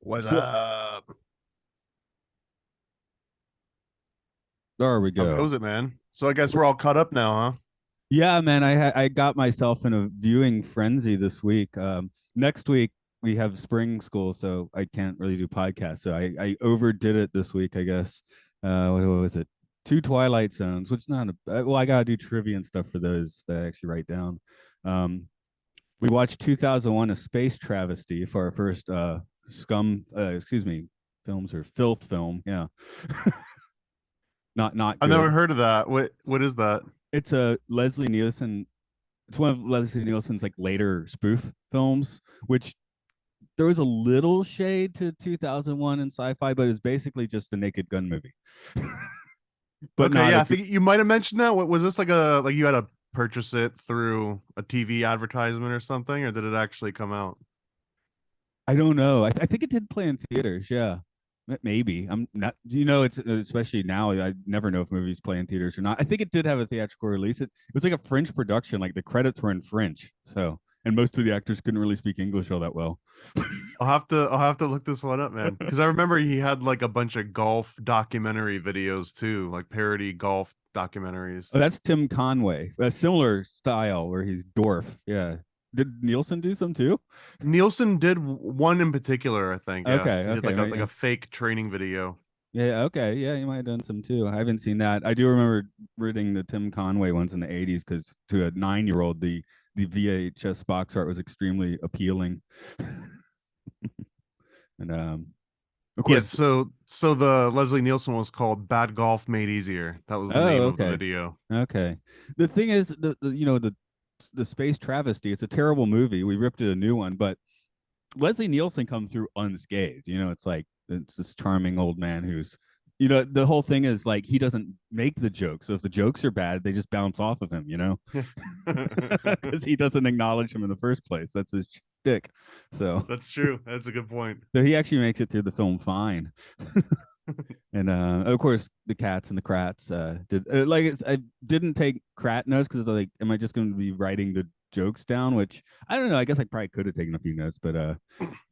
What's Well, up? there we How go. goes it, man? So I guess we're all caught up now, huh? Yeah, man, I got myself in a viewing frenzy this week. Next week we have spring school, so I can't really do podcasts. So I overdid it this week, I guess. What was it? Two Twilight Zones, which not well, I gotta do trivia and stuff for those that I actually write down. We watched 2001: A Space Travesty for our first excuse me, films or filth film. Yeah, not I've never good. heard of that. What is that? It's a Leslie Nielsen. It's one of Leslie Nielsen's like later spoof films, which there was a little shade to 2001 in sci-fi, but it's basically just a Naked Gun movie, but Okay, not yeah, a. I think you might have mentioned that. What was this like you had to purchase it through a TV advertisement or something, or did it actually come out? I don't know. I think it did play in theaters. Yeah, maybe. I'm not. You know, it's especially now. I never know if movies play in theaters or not. I think it did have a theatrical release. It was like a French production. Like the credits were in French, so and most of the actors couldn't really speak English all that well. I'll have to look this one up, man. Because I remember he had like a bunch of golf documentary videos too, like parody golf documentaries. Oh, that's Tim Conway. A similar style where he's dwarf. Yeah. Did Nielsen do some too? Nielsen did one in particular, I think. Yeah, Okay. he did Okay. like Yeah. a fake training video. Yeah. Okay. Yeah. You might have done some too. I haven't seen that. I do remember reading the Tim Conway ones in the 80s because to a 9 year old, the VHS box art was extremely appealing. And of Yeah, course, so the Leslie Nielsen was called Bad Golf Made Easier. That was the oh, name of the okay. video. Okay. The thing is, the Space Travesty, it's a terrible movie. We ripped it a new one, but Leslie Nielsen comes through unscathed. It's like it's this charming old man who's, the whole thing is like he doesn't make the jokes. So if the jokes are bad, they just bounce off of him, because he doesn't acknowledge him in the first place. That's his dick. So, That's true. That's a good point. so he actually makes it through the film fine. And of course, the cats and the crats did I didn't take crat notes because like, am I just going to be writing the jokes down? Which I don't know. I guess I probably could have taken a few notes, but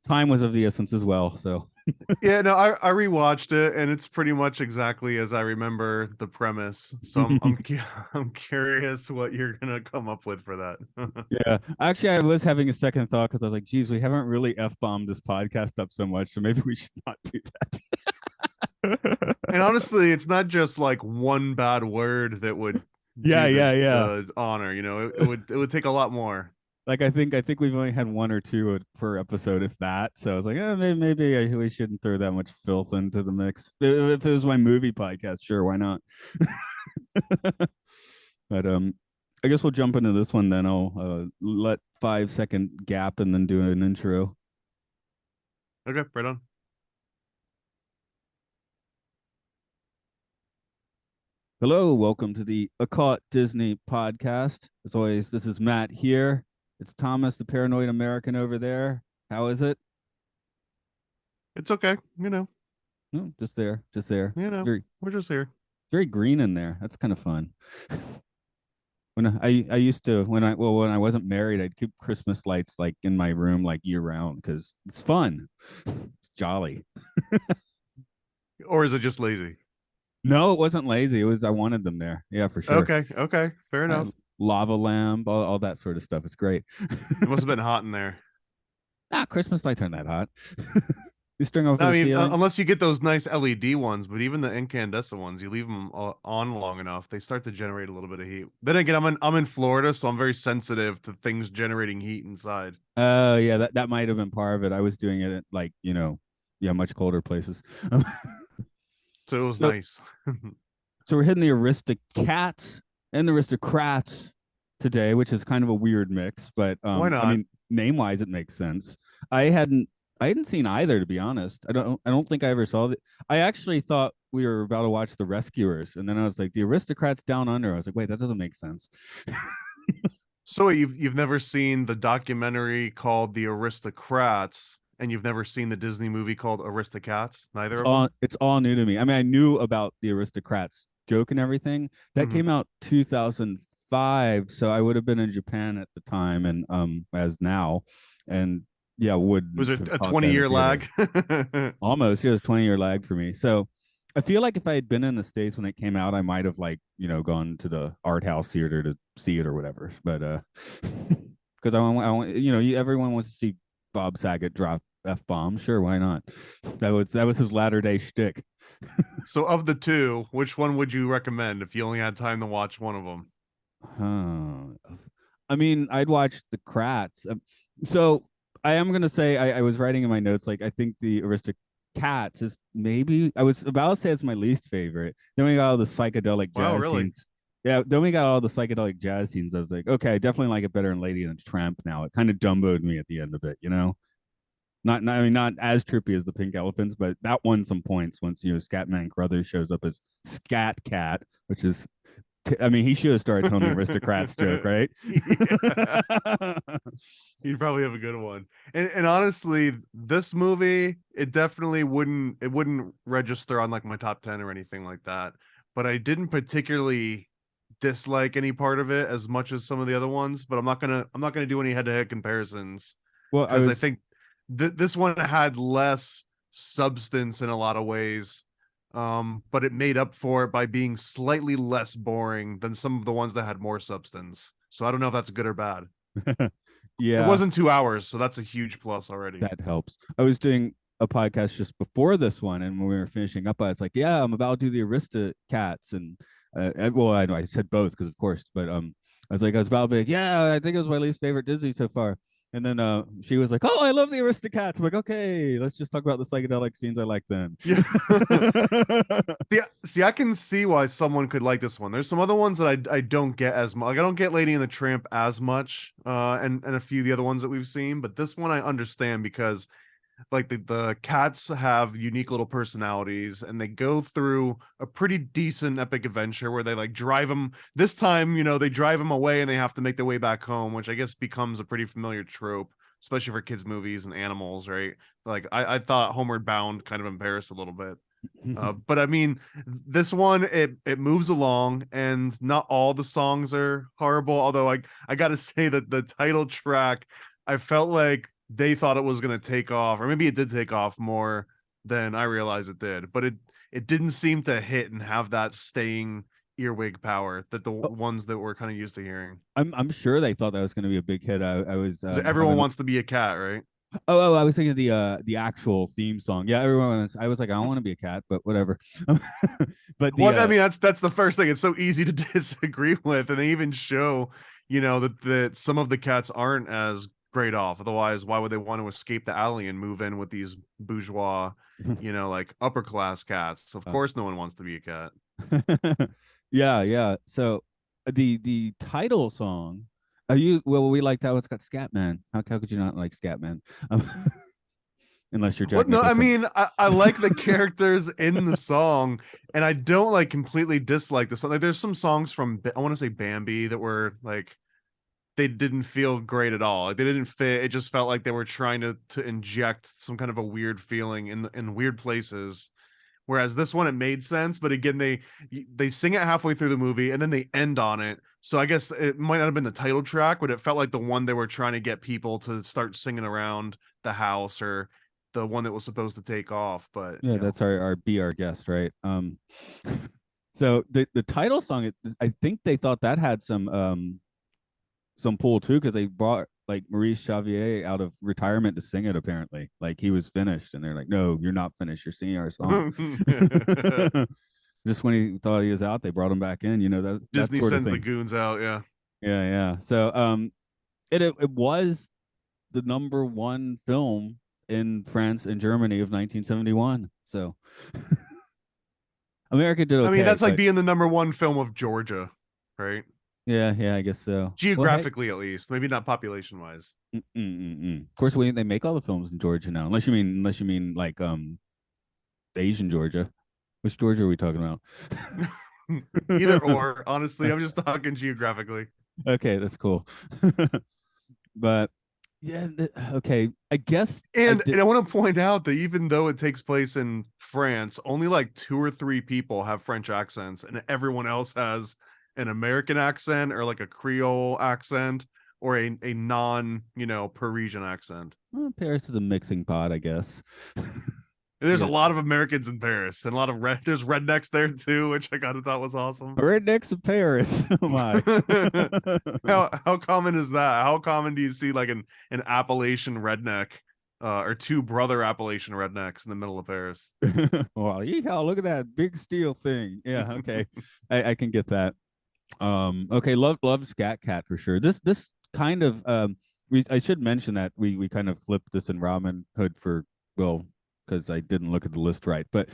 time was of the essence as well. So Yeah, no, I rewatched it and it's pretty much exactly as I remember the premise. So I'm curious what you're gonna come up with for that. yeah, actually, I was having a second thought because I was like, geez, we haven't really f bombed this podcast up so much, so maybe we should not do that. And honestly, it's not just like one bad word that would Yeah, do yeah, yeah. the honor, it would take a lot more. Like I think we've only had one or two per episode, if that. So I was like, maybe we shouldn't throw that much filth into the mix. If it was my movie podcast, sure, why not? But I guess we'll jump into this one then. I'll let 5 second gap and then do an intro. Okay, right on. Hello, welcome to the Occult Disney podcast. As always, this is Matt here. It's Thomas, the paranoid American over there. How is it? It's okay, No, just there, just there. Very, we're just here. very green in there. That's kind of fun. When I used to when I wasn't married, I'd keep Christmas lights like in my room like year round because it's fun. It's jolly. Or is it just lazy? No, it wasn't lazy. It was I wanted them there. Yeah, for sure. Okay, okay, fair I, enough. lava lamp, all that sort of stuff. It's great. It must have been hot in there. Christmas lights aren't that hot. You string over I the mean, ceiling. unless you get those nice LED ones, but even the incandescent ones, you leave them on long enough, they start to generate a little bit of heat. Then again, I'm in Florida, so I'm very sensitive to things generating heat inside. Oh yeah, that might have been part of it. I was doing it at like, yeah, much colder places. So it was so nice. so we're hitting the Aristocats and the Aristocrats today, which is kind of a weird mix, but Why I not? mean, name wise, it makes sense. I hadn't I hadn't seen either, to be honest. I don't think I ever saw that. I actually thought we were about to watch The Rescuers, and then I was like, The Aristocrats Down Under. I was like, wait, that doesn't make sense. So you've never seen the documentary called The Aristocrats, and you've never seen the Disney movie called Aristocats, neither It's of all them? it's all new to me. I mean, I knew about the Aristocrats joke and everything. That Hmm. came out 2005, so I would have been in Japan at the time and as now. And Yeah, Was wouldn't it have a caught that in 20-year theater. lag? Almost. It was 20-year lag for me. So I feel like if I had been in the States when it came out, I might have like, gone to the art house theater to see it or whatever. But because I want, everyone wants to see Bob Saget drop F bombs. Sure, why not? That was his latter day shtick. So of the two, which one would you recommend if you only had time to watch one of them? Huh. I mean, I'd watch the Kratts. So I am gonna say I was writing in my notes like I think the Aristocats is maybe I was about to say it's my least favorite. Then we got all the psychedelic Wow, jazz really? scenes. Yeah, then we got all the psychedelic jazz scenes. I was like, okay, I definitely like it better than Lady and the Tramp now. It kind of dumboed me at the end of it, you know? I mean, not as trippy as the Pink Elephants, but that won some points once Scatman Crothers shows up as Scat Cat, which is I mean, he should have started telling the aristocrats joke, right? Yeah. You'd probably have a good one. And honestly, this movie, it wouldn't register on like my top 10 or anything like that. But I didn't particularly dislike any part of it as much as some of the other ones, but I'm not gonna do any head-to-head comparisons Well, I because I was think this one had less substance in a lot of ways. But it made up for it by being slightly less boring than some of the ones that had more substance. So I don't know if that's good or bad. It yeah, wasn't 2 hours, so that's a huge plus already. that helps. I was doing a podcast just before this one, and when we were finishing up, I was like, "Yeah, I'm about to do the Aristocats," and well, I know I said both because of course, but I was about to be like, "Yeah, I think it was my least favorite Disney so far." And then she was like, "Oh, I love the Aristocats." I'm like, "Okay, let's just talk about the psychedelic scenes I like then." Yeah. See, I can see why someone could like this one. There's some other ones that I don't get as much. Like I don't get Lady and the Tramp as much, and a few of the other ones that we've seen. But this one I understand because like the cats have unique little personalities and they go through a pretty decent epic adventure where they like drive them this time, they drive them away and they have to make their way back home, which I guess becomes a pretty familiar trope, especially for kids movies and animals, right? Like I thought Homeward Bound kind of embarrassed a little bit. But I mean, this one it moves along, and not all the songs are horrible. Although I gotta say that the title track, I felt like they thought it was gonna take off, or maybe it did take off more than I realized it did. But it didn't seem to hit and have that staying earwig power that the Oh, ones that we're kind of used to hearing. I'm sure they thought that was going to be a big hit. I was So everyone having wants to be a cat, right? I was thinking of the actual theme song. Yeah, everyone was, I was like, I don't want to be a cat, but whatever. But the Well, I mean, that's the first thing. It's so easy to disagree with, and they even show, that some of the cats aren't as great off. Otherwise, why would they want to escape the alley and move in with these bourgeois, like upper class cats? Of uh, course, no one wants to be a cat. yeah, yeah. So the title song, are you well, we like that one's got Scatman. How could you not like Scatman? Um, unless you're Well, Jack no, I Nicholson. mean, I like the characters in the song, and I don't like completely dislike the song. Like, there's some songs from I want to say Bambi that were like they didn't feel great at all. Like they didn't fit. It just felt like they were trying to inject some kind of a weird feeling in weird places. Whereas this one, it made sense, but again, they sing it halfway through the movie and then they end on it. So I guess it might not have been the title track, but it felt like the one they were trying to get people to start singing around the house, or the one that was supposed to take off. But Yeah, that's our be our guest, right? So the title song, I think they thought that had some pull too because they brought like Maurice Xavier out of retirement to sing it. Apparently, like he was finished, and they're like, "No, you're not finished. You're singing our song." Just when he thought he was out, they brought him back in. That Disney sort of sends the thing. goons out. Yeah. Yeah, yeah. So it was the number one film in France and Germany of 1971. So America did I mean, okay, that's like but being the number one film of Georgia, right? yeah, yeah, I guess so. Well, hey, Geographically, at least, maybe not population wise. of course, they make all the films in Georgia now, unless you mean like Asian Georgia. Which Georgia are we talking about? Either or, honestly, I'm just talking geographically. Okay, that's cool. But yeah, okay. I guess I And did. I want to point out that even though it takes place in France, only like two or three people have French accents, and everyone else has an American accent or like a Creole accent, or a non, Parisian accent. Well, Paris is a mixing pot, I guess. And there's a Yeah. lot of Americans in Paris and a lot of there's rednecks there too, which I kind of thought was awesome. Right next to Paris. Oh my. How common is that? How common do you see like an Appalachian redneck, or two brother Appalachian rednecks in the middle of Paris? Well, yeehaw, look at that big steel thing. Yeah, okay. I can get that. Okay, love Scat Cat for sure. This kind of I should mention that we kind of flipped this in Robin Hood for, well, because I didn't look at the list right, but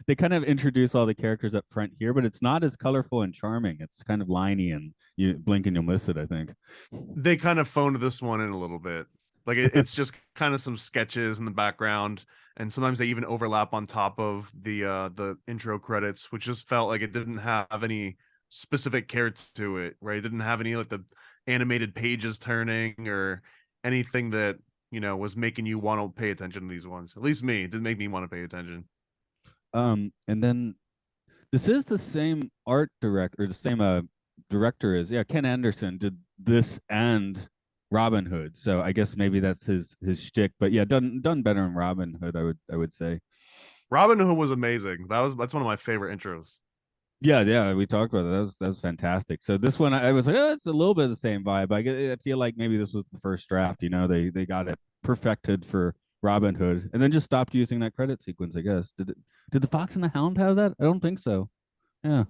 they kind of introduce all the characters up front here, but it's not as colorful and charming. It's kind of liney, and you blink and you'll miss it, I think. They kind of phoned this one in a little bit. Like it's just kind of some sketches in the background, and sometimes they even overlap on top of the intro credits, which just felt like it didn't have any specific character to it, right? It didn't have any like the animated pages turning or anything that was making you want to pay attention to these ones. At least me, it didn't make me want to pay attention. And then this is the same art director, the same director as, yeah, Ken Anderson did this and Robin Hood. So I guess maybe that's his shtick. But yeah, done better in Robin Hood, I would say. Robin Hood was amazing. That's one of my favorite intros. Yeah, we talked about that. That was fantastic. So this one, I was like, oh, it's a little bit of the same vibe. I feel like maybe this was the first draft. They got it perfected for Robin Hood, and then just stopped using that credit sequence. I guess did the Fox and the Hound have that? I don't think so. Yeah.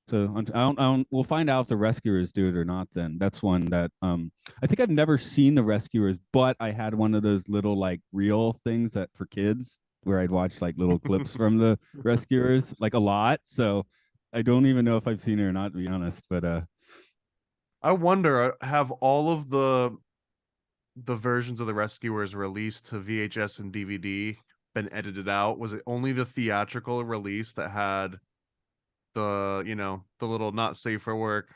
So I don't. We'll find out if the Rescuers do it or not. Then that's one that I think I've never seen the Rescuers, but I had one of those little like reel things that for kids where I'd watch like little clips from the Rescuers like a lot. So I don't even know if I've seen it or not, to be honest. But I wonder, have all of the versions of the Rescuers released to VHS and DVD been edited out? Was it only the theatrical release that had the little not safe for work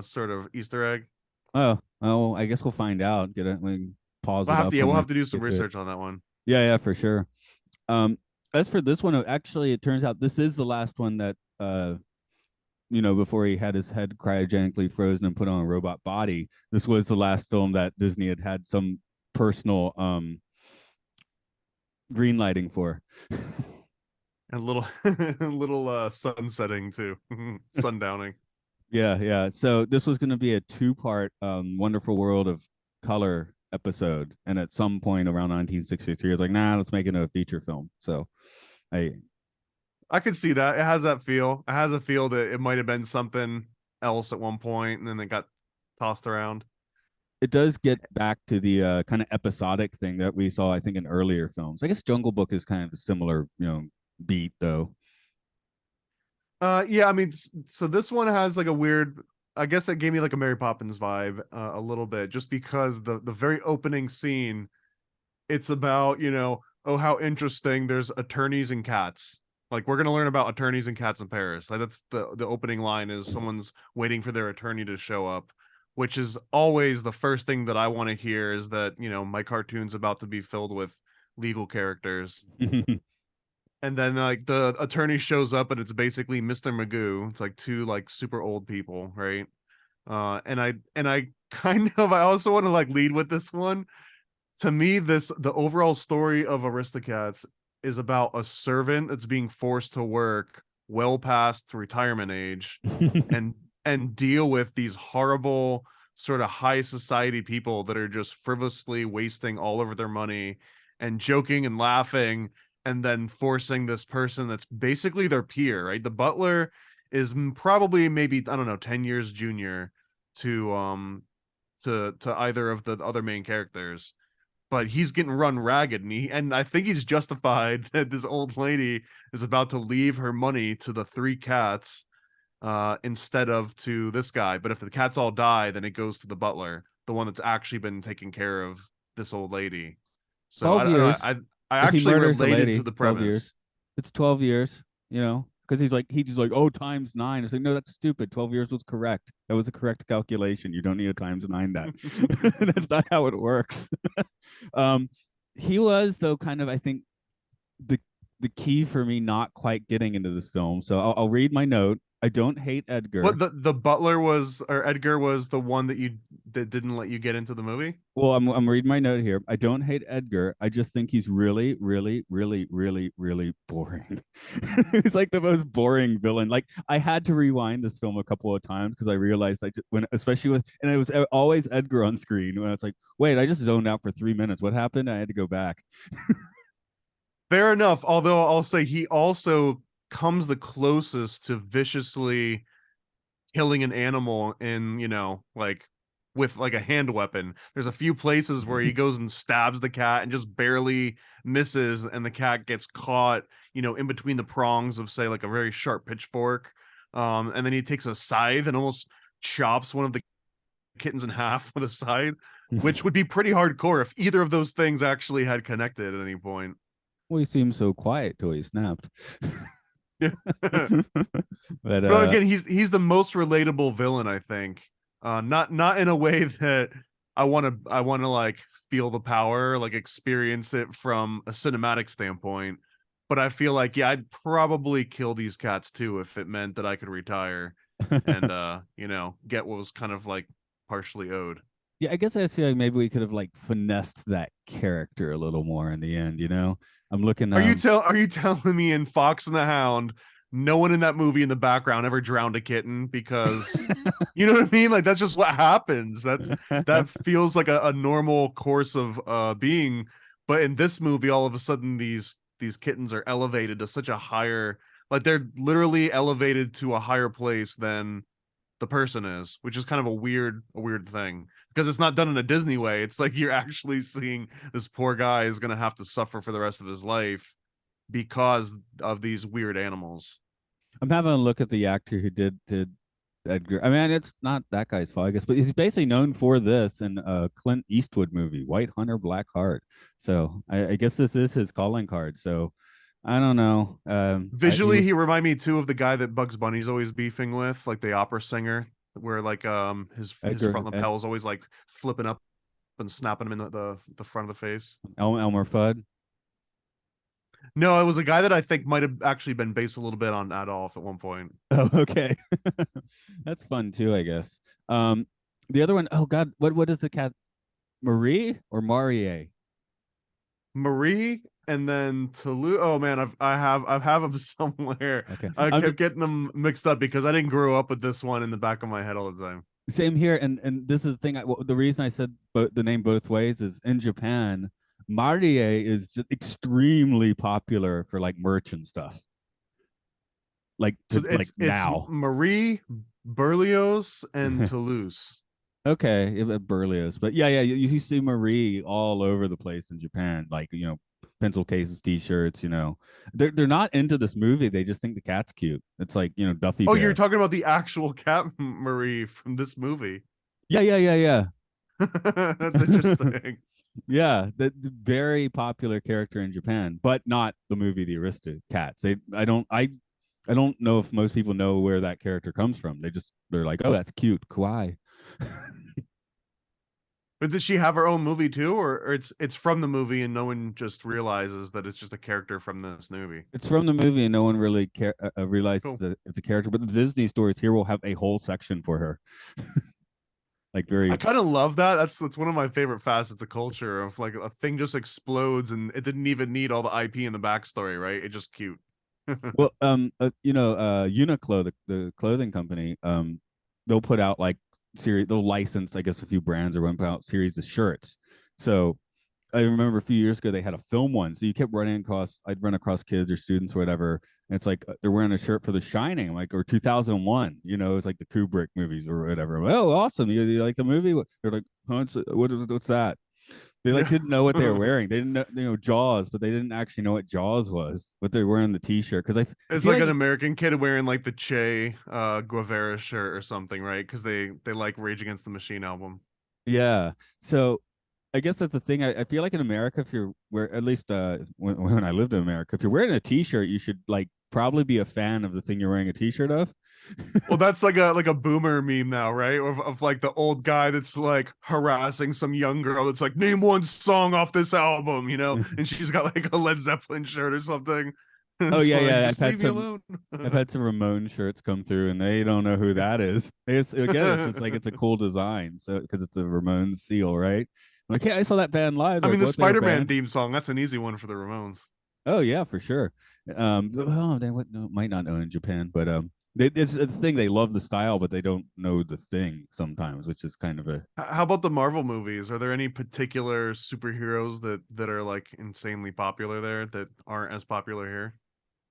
sort of Easter egg? oh, I guess we'll find out. We pause We'll it have to up yeah, and we'll then have to do some get to it. research on that one. Yeah, for sure. Um, as for this one, actually, it turns out this is the last one that before he had his head cryogenically frozen and put on a robot body. This was the last film that Disney had some personal green lighting for. And little little sunsetting too. Sundowning. Yeah. So this was going to be a two-part Wonderful World of Color episode, and at some point around 1963, I was like, nah, let's make it a feature film. So I I could see that. It has that feel. It has a feel that it might have been something else at one point and then it got tossed around. it does get back to the kind of episodic thing that we saw, I think, in earlier films. I guess Jungle Book is kind of a similar, beat though. Yeah, I mean, so this one has like a weird. I guess it gave me like a Mary Poppins vibe, a little bit, just because the very opening scene, it's about oh, how interesting. There's attorneys and cats. Like we're gonna learn about attorneys and cats in Paris. Like that's the opening line is someone's waiting for their attorney to show up, which is always the first thing that I want to hear is that my cartoon's about to be filled with legal characters. And then like the attorney shows up and it's basically Mr. Magoo. It's like two like super old people, right? And I I also want to like lead with this one. To me, the overall story of Aristocats is about a servant that's being forced to work well past retirement age and deal with these horrible sort of high society people that are just frivolously wasting all over their money and joking and laughing, and then forcing this person that's basically their peer, right? The butler is probably maybe, I don't know, 10 years junior to either of the other main characters, but he's getting run ragged, and I think he's justified that this old lady is about to leave her money to the three cats instead of to this guy. But if the cats all die, then it goes to the butler, the one that's actually been taking care of this old lady. So 12 I don't know. years. I If he actually murders a related to lady, the 12 premise. years. It's 12 years, because he's like, oh, times nine. It's like, no, that's stupid. 12 years was correct. That was a correct calculation. You don't need a times nine that. That's not how it works. um, he was, though, kind of, I think, the key for me not quite getting into this film. So I'll read my note. I don't hate Edgar. What the butler was, or Edgar was the one that didn't let you get into the movie? Well, I'm reading my note here. I don't hate Edgar. I just think he's really, really, really, really, really boring. He's like the most boring villain. Like I had to rewind this film a couple of times because I realized I just when especially with and it was always Edgar on screen when I was like, wait, I just zoned out for 3 minutes. What happened? I had to go back. Fair enough. Although I'll say he also comes the closest to viciously killing an animal in, like with like a hand weapon. There's a few places where he goes and stabs the cat and just barely misses, and the cat gets caught, in between the prongs of, say, like a very sharp pitchfork. And then he takes a scythe and almost chops one of the kittens in half with a scythe, which would be pretty hardcore if either of those things actually had connected at any point. Well, he seemed so quiet till he snapped. Yeah. But But again, he's the most relatable villain, I think. Not in a way that I want to like feel the power, like experience it from a cinematic standpoint. But I feel like, yeah, I'd probably kill these cats too if it meant that I could retire and get what was kind of like partially owed. yeah, I guess I feel like maybe we could have like finessed that character a little more in the end. I'm looking. Are you telling me in Fox and the Hound, no one in that movie in the background ever drowned a kitten because you know what I mean? Like that's just what happens. That feels like a normal course of being. But in this movie, all of a sudden these kittens are elevated to such a higher, like they're literally elevated to a higher place than the person is, which is kind of a weird thing because it's not done in a Disney way. It's like you're actually seeing this poor guy is going to have to suffer for the rest of his life because of these weird animals. I'm having a look at the actor who did Edgar. I mean, it's not that guy's fault, I guess, but he's basically known for this in a Clint Eastwood movie, White Hunter, Black Heart. So I guess this is his calling card. So I don't know. Visually, he remind me too of the guy that Bugs Bunny's always beefing with, like the opera singer, where like his front lapel is always like flipping up and snapping him in the front of the face. Elmer Fudd. No, it was a guy that I think might have actually been based a little bit on Adolf at one point. Oh, okay. That's fun too, I guess. The other one, oh God, what is the cat? Marie or Marie? Marie, and then Toulouse. Oh man, I have them somewhere. Okay. I kept getting them mixed up because I didn't grow up with this one in the back of my head all the time. Same here, and this is the thing. The reason I said the name both ways is in Japan, Marie is just extremely popular for like merch and stuff. Like So like it's now. Marie, Berlioz, and Toulouse. Okay, Berlioz, but yeah, you see Marie all over the place in Japan, like pencil cases, T-shirts. They're not into this movie. They just think the cat's cute. It's like Duffy Oh, Bear. you're talking about the actual cat Marie from this movie. Yeah. That's interesting. Yeah, the very popular character in Japan, but not the movie The Aristocats. I don't know if most people know where that character comes from. They're like, oh, that's cute, kawaii. But did she have her own movie too, or it's from the movie and no one just realizes that it's just a character from this movie? It's from the movie, and no one really realizes Cool. that it's a character. But the Disney stories here will have a whole section for her. Like I very kind of love that. That's one of my favorite facets of culture of like a thing just explodes and it didn't even need all the IP and the backstory, right? It's just cute. well, Uniqlo, the clothing company, they'll put out like they'll license, I guess, a few brands or one put out series of shirts. So I remember a few years ago they had a film one, so you kept running across. I'd run across kids or students or whatever, and it's like they're wearing a shirt for The Shining, like or 2001. It's like the Kubrick movies or whatever. Oh, awesome! You like the movie? They're like, huh, what's that? They like didn't know what they were wearing. They didn't know Jaws, but they didn't actually know what Jaws was. But they're wearing the T-shirt because It's like an American kid wearing like the Che Guevara shirt or something, right? Because they like Rage Against the Machine album. yeah. So I guess that's the thing. I feel like in America, if you're at least when I lived in America, if you're wearing a T-shirt, you should like probably be a fan of the thing you're wearing a T-shirt of. Well, that's like a boomer meme now, right? Of like the old guy that's like harassing some young girl that's like, name one song off this album, and she's got like a Led Zeppelin shirt or something. Oh It's yeah, like, yeah. just leave me alone. I've had some Ramon shirts come through, and they don't know who that is. It's again, it's just like it's a cool design, so because it's a Ramones seal, right? I'm like, yeah, I saw that band live. I They're mean, like, the what? They were a Spider-Man band? theme song, that's an easy one for the Ramones. Oh yeah, for sure. Oh, they would, no, might not know in Japan, but it's a thing. They love the style, but they don't know the thing sometimes, which is kind of a How about the Marvel movies? Are there any particular superheroes that are like insanely popular there that aren't as popular here?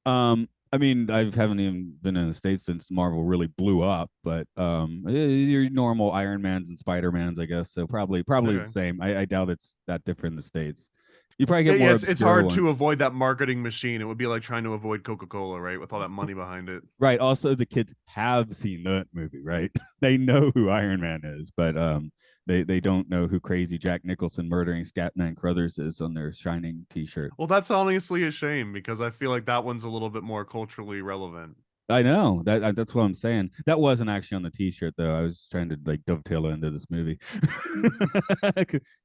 I mean, I haven't even been in the States since Marvel really blew up, but your normal Iron Mans and Spider Mans, I guess. So probably the Okay. same. I doubt it's that different in the States. You probably Yeah, get yeah, more it's obscure hard to ones. avoid that marketing machine. It would be like trying to avoid Coca-Cola, right? With all that money behind it. Right. Also, the kids have seen that movie, right? They know who Iron Man is, but they don't know who crazy Jack Nicholson murdering Scatman Crothers is on their Shining T-shirt. Well, that's honestly a shame because I feel like that one's a little bit more culturally relevant. I know that's what I'm saying. That wasn't actually on the T-shirt though. I was trying to like dovetail into this movie.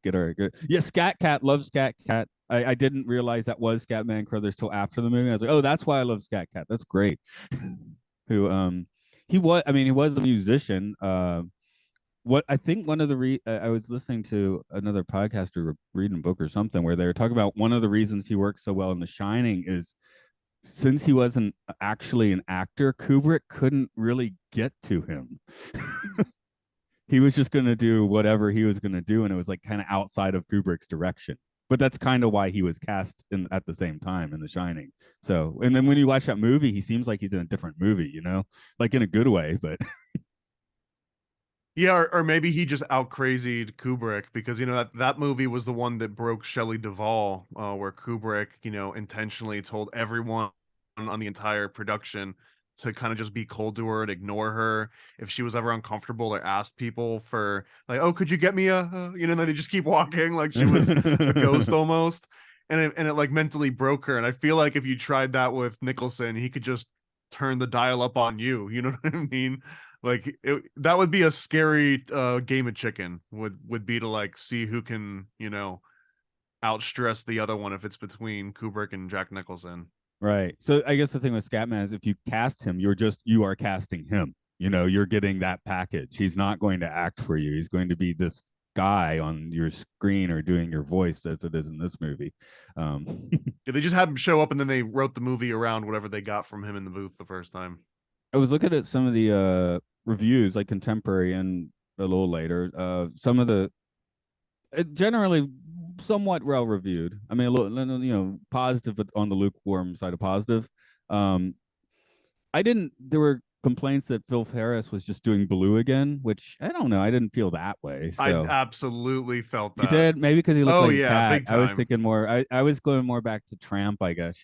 Get her good. Yeah, Scat Cat loves Scat Cat. I didn't realize that was Scatman Crothers till after the movie. I was like, oh, that's why I love Scat Cat. That's great. Who he was. I mean, he was a musician. What I think one of the I was listening to another podcast or reading a book or something where they were talking about one of the reasons he works so well in The Shining is since he wasn't actually an actor, Kubrick couldn't really get to him. He was just going to do whatever he was going to do, and it was like kind of outside of Kubrick's direction. But that's kind of why he was cast in at the same time in The Shining. So, and then when you watch that movie, he seems like he's in a different movie, like in a good way. But Yeah, or maybe he just out crazied Kubrick because that movie was the one that broke Shelley Duvall, where Kubrick intentionally told everyone on the entire production to kind of just be cold to her and ignore her if she was ever uncomfortable or asked people for like, oh, could you get me and they just keep walking like she was a ghost almost, and it like mentally broke her. And I feel like if you tried that with Nicholson, he could just turn the dial up on you. You know what I mean? Like that would be a scary game of chicken. Would be to like see who can outstress the other one if it's between Kubrick and Jack Nicholson. right. So I guess the thing with Scatman is if you cast him, you are casting him. You're getting that package. He's not going to act for you. He's going to be this guy on your screen or doing your voice as it is in this movie. Yeah, they just had him show up and then they wrote the movie around whatever they got from him in the booth the first time. I was looking at some of the reviews, like contemporary and a little later. Some of the generally somewhat well reviewed. I mean, a little, positive but on the lukewarm side of positive. Um, I didn't. There were complaints that Phil Ferris was just doing Blue again, which I don't know. I didn't feel that way. I So absolutely felt you that. did maybe because he looked Oh like a yeah, cat. big I was time. thinking more. I was going more back to Tramp, I guess.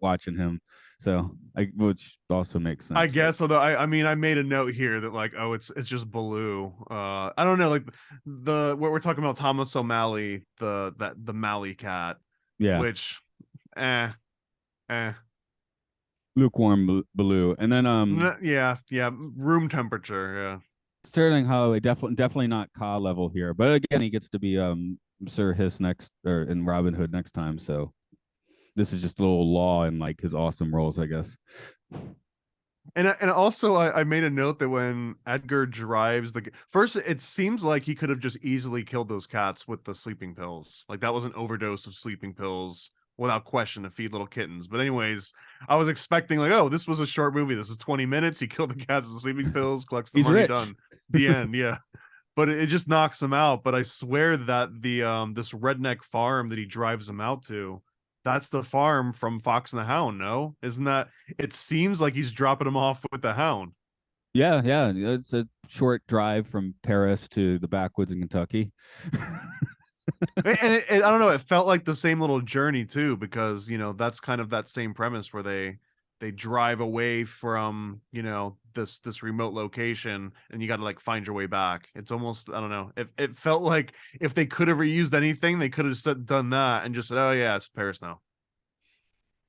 Watching him. So which also makes I sense. But guess, although I mean I made a note here that like, oh, it's just Baloo. I don't know, like the what we're talking about Thomas O'Malley, the Malley cat, yeah, which eh eh lukewarm Blue, and then yeah, yeah, room temperature, yeah. Sterling Holloway definitely not Ka level here, but again he gets to be Sir Hiss next or in Robin Hood next time. So this is just a little law in like his awesome roles, I guess. And also I made a note that when Edgar drives first, it seems like he could have just easily killed those cats with the sleeping pills. Like that was an overdose of sleeping pills without question to feed little kittens. But anyways, I was expecting like, oh, this was a short movie. This is 20 minutes. He killed the cats with the sleeping pills, collects the He's money, rich. done. The end, yeah. But it just knocks him out. But I swear that this redneck farm that he drives him out to, that's the farm from Fox and the Hound, no? Isn't that it seems like he's dropping him off with the Hound. Yeah, yeah. It's a short drive from Paris to the backwoods in Kentucky. And I don't know, it felt like the same little journey too, because that's kind of that same premise where they drive away from this remote location and you got to like find your way back. It's almost, I don't know, it felt like if they could have reused anything they could have done that and just said, oh yeah, it's Paris now.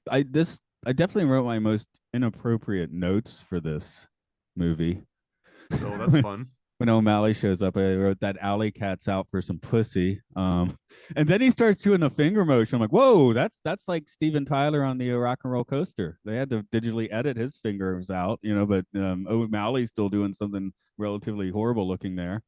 I definitely wrote my most inappropriate notes for this movie. Oh, that's fun. when O'Malley shows up, I wrote that alley cat's out for some pussy. And then he starts doing a finger motion. I'm like, whoa, that's like Steven Tyler on the Rock and Roll Coaster. They had to digitally edit his fingers out, but O'Malley's still doing something relatively horrible looking there.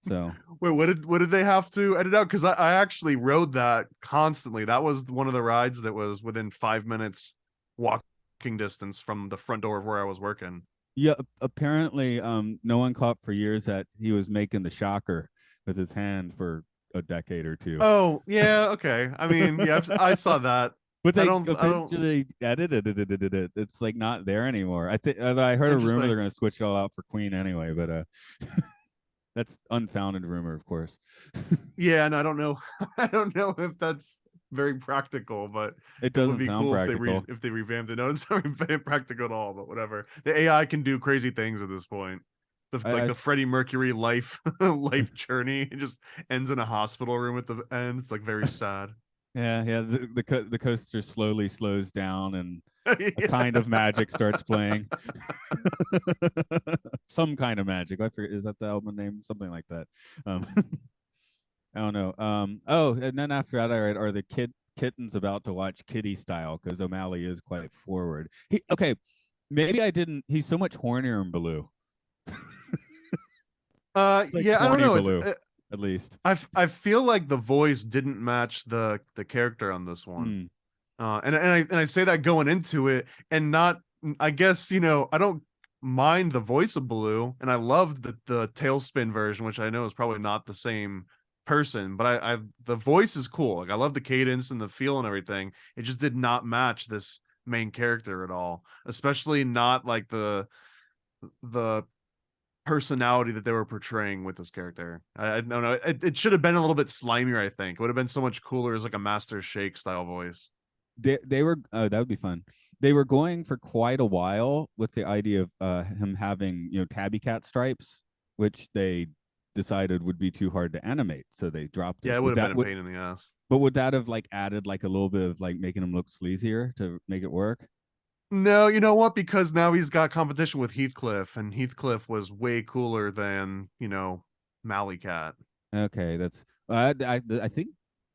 So Wait, what did they have to edit out? Because I actually rode that constantly. That was one of the rides that was within 5 minutes walking distance from the front door of where I was working. yeah, apparently, no one caught for years that he was making the shocker with his hand for a decade or two. Oh, yeah, okay. I mean, yeah, I saw that. But I they don't I don't eventually edited it. It's like not there anymore. I think I heard a rumor they're Interesting. going to switch it all out for Queen anyway, but that's unfounded rumor, of course. Yeah, and I don't know. I don't know if that's very practical, but It it would doesn't be sound cool if practical. they revamped it. No, it's not very practical at all, but whatever. The AI can do crazy things at this point. Like I the Freddie Mercury life life journey, it just ends in a hospital room at the end. It's like very sad. yeah. The coaster slowly slows down and a kind Yeah. of magic starts playing. Some kind of magic. I forget, is that the album name? Something like that. Um, I don't know. Oh, and then after that, I read, are the kittens about to watch Kitty Style? Because O'Malley is quite forward. Okay, maybe I didn't. He's so much hornier in Baloo. It's like Yeah, I don't horny know. It's Baloo, at least. I feel like the voice didn't match the character on this one. Hmm. And I say that going into it, and not, I guess, I don't mind the voice of Baloo, and I love the Tailspin version, which I know is probably not the same person, but I the voice is cool. Like I love the cadence and the feel and everything. It just did not match this main character at all, especially not like the personality that they were portraying with this character. I don't know. It should have been a little bit slimier, I think. It would have been so much cooler as like a Master Shake style voice. They were that would be fun. They were going for quite a while with the idea of him having tabby cat stripes, which they decided would be too hard to animate, so they dropped Yeah, it. it would Would have been that a would pain in the ass. but would that have like added like a little bit of like making him look sleazier to make it work? No, you know what? Because now he's got competition with Heathcliff, and Heathcliff was way cooler than, Malley Cat. Okay, that's I think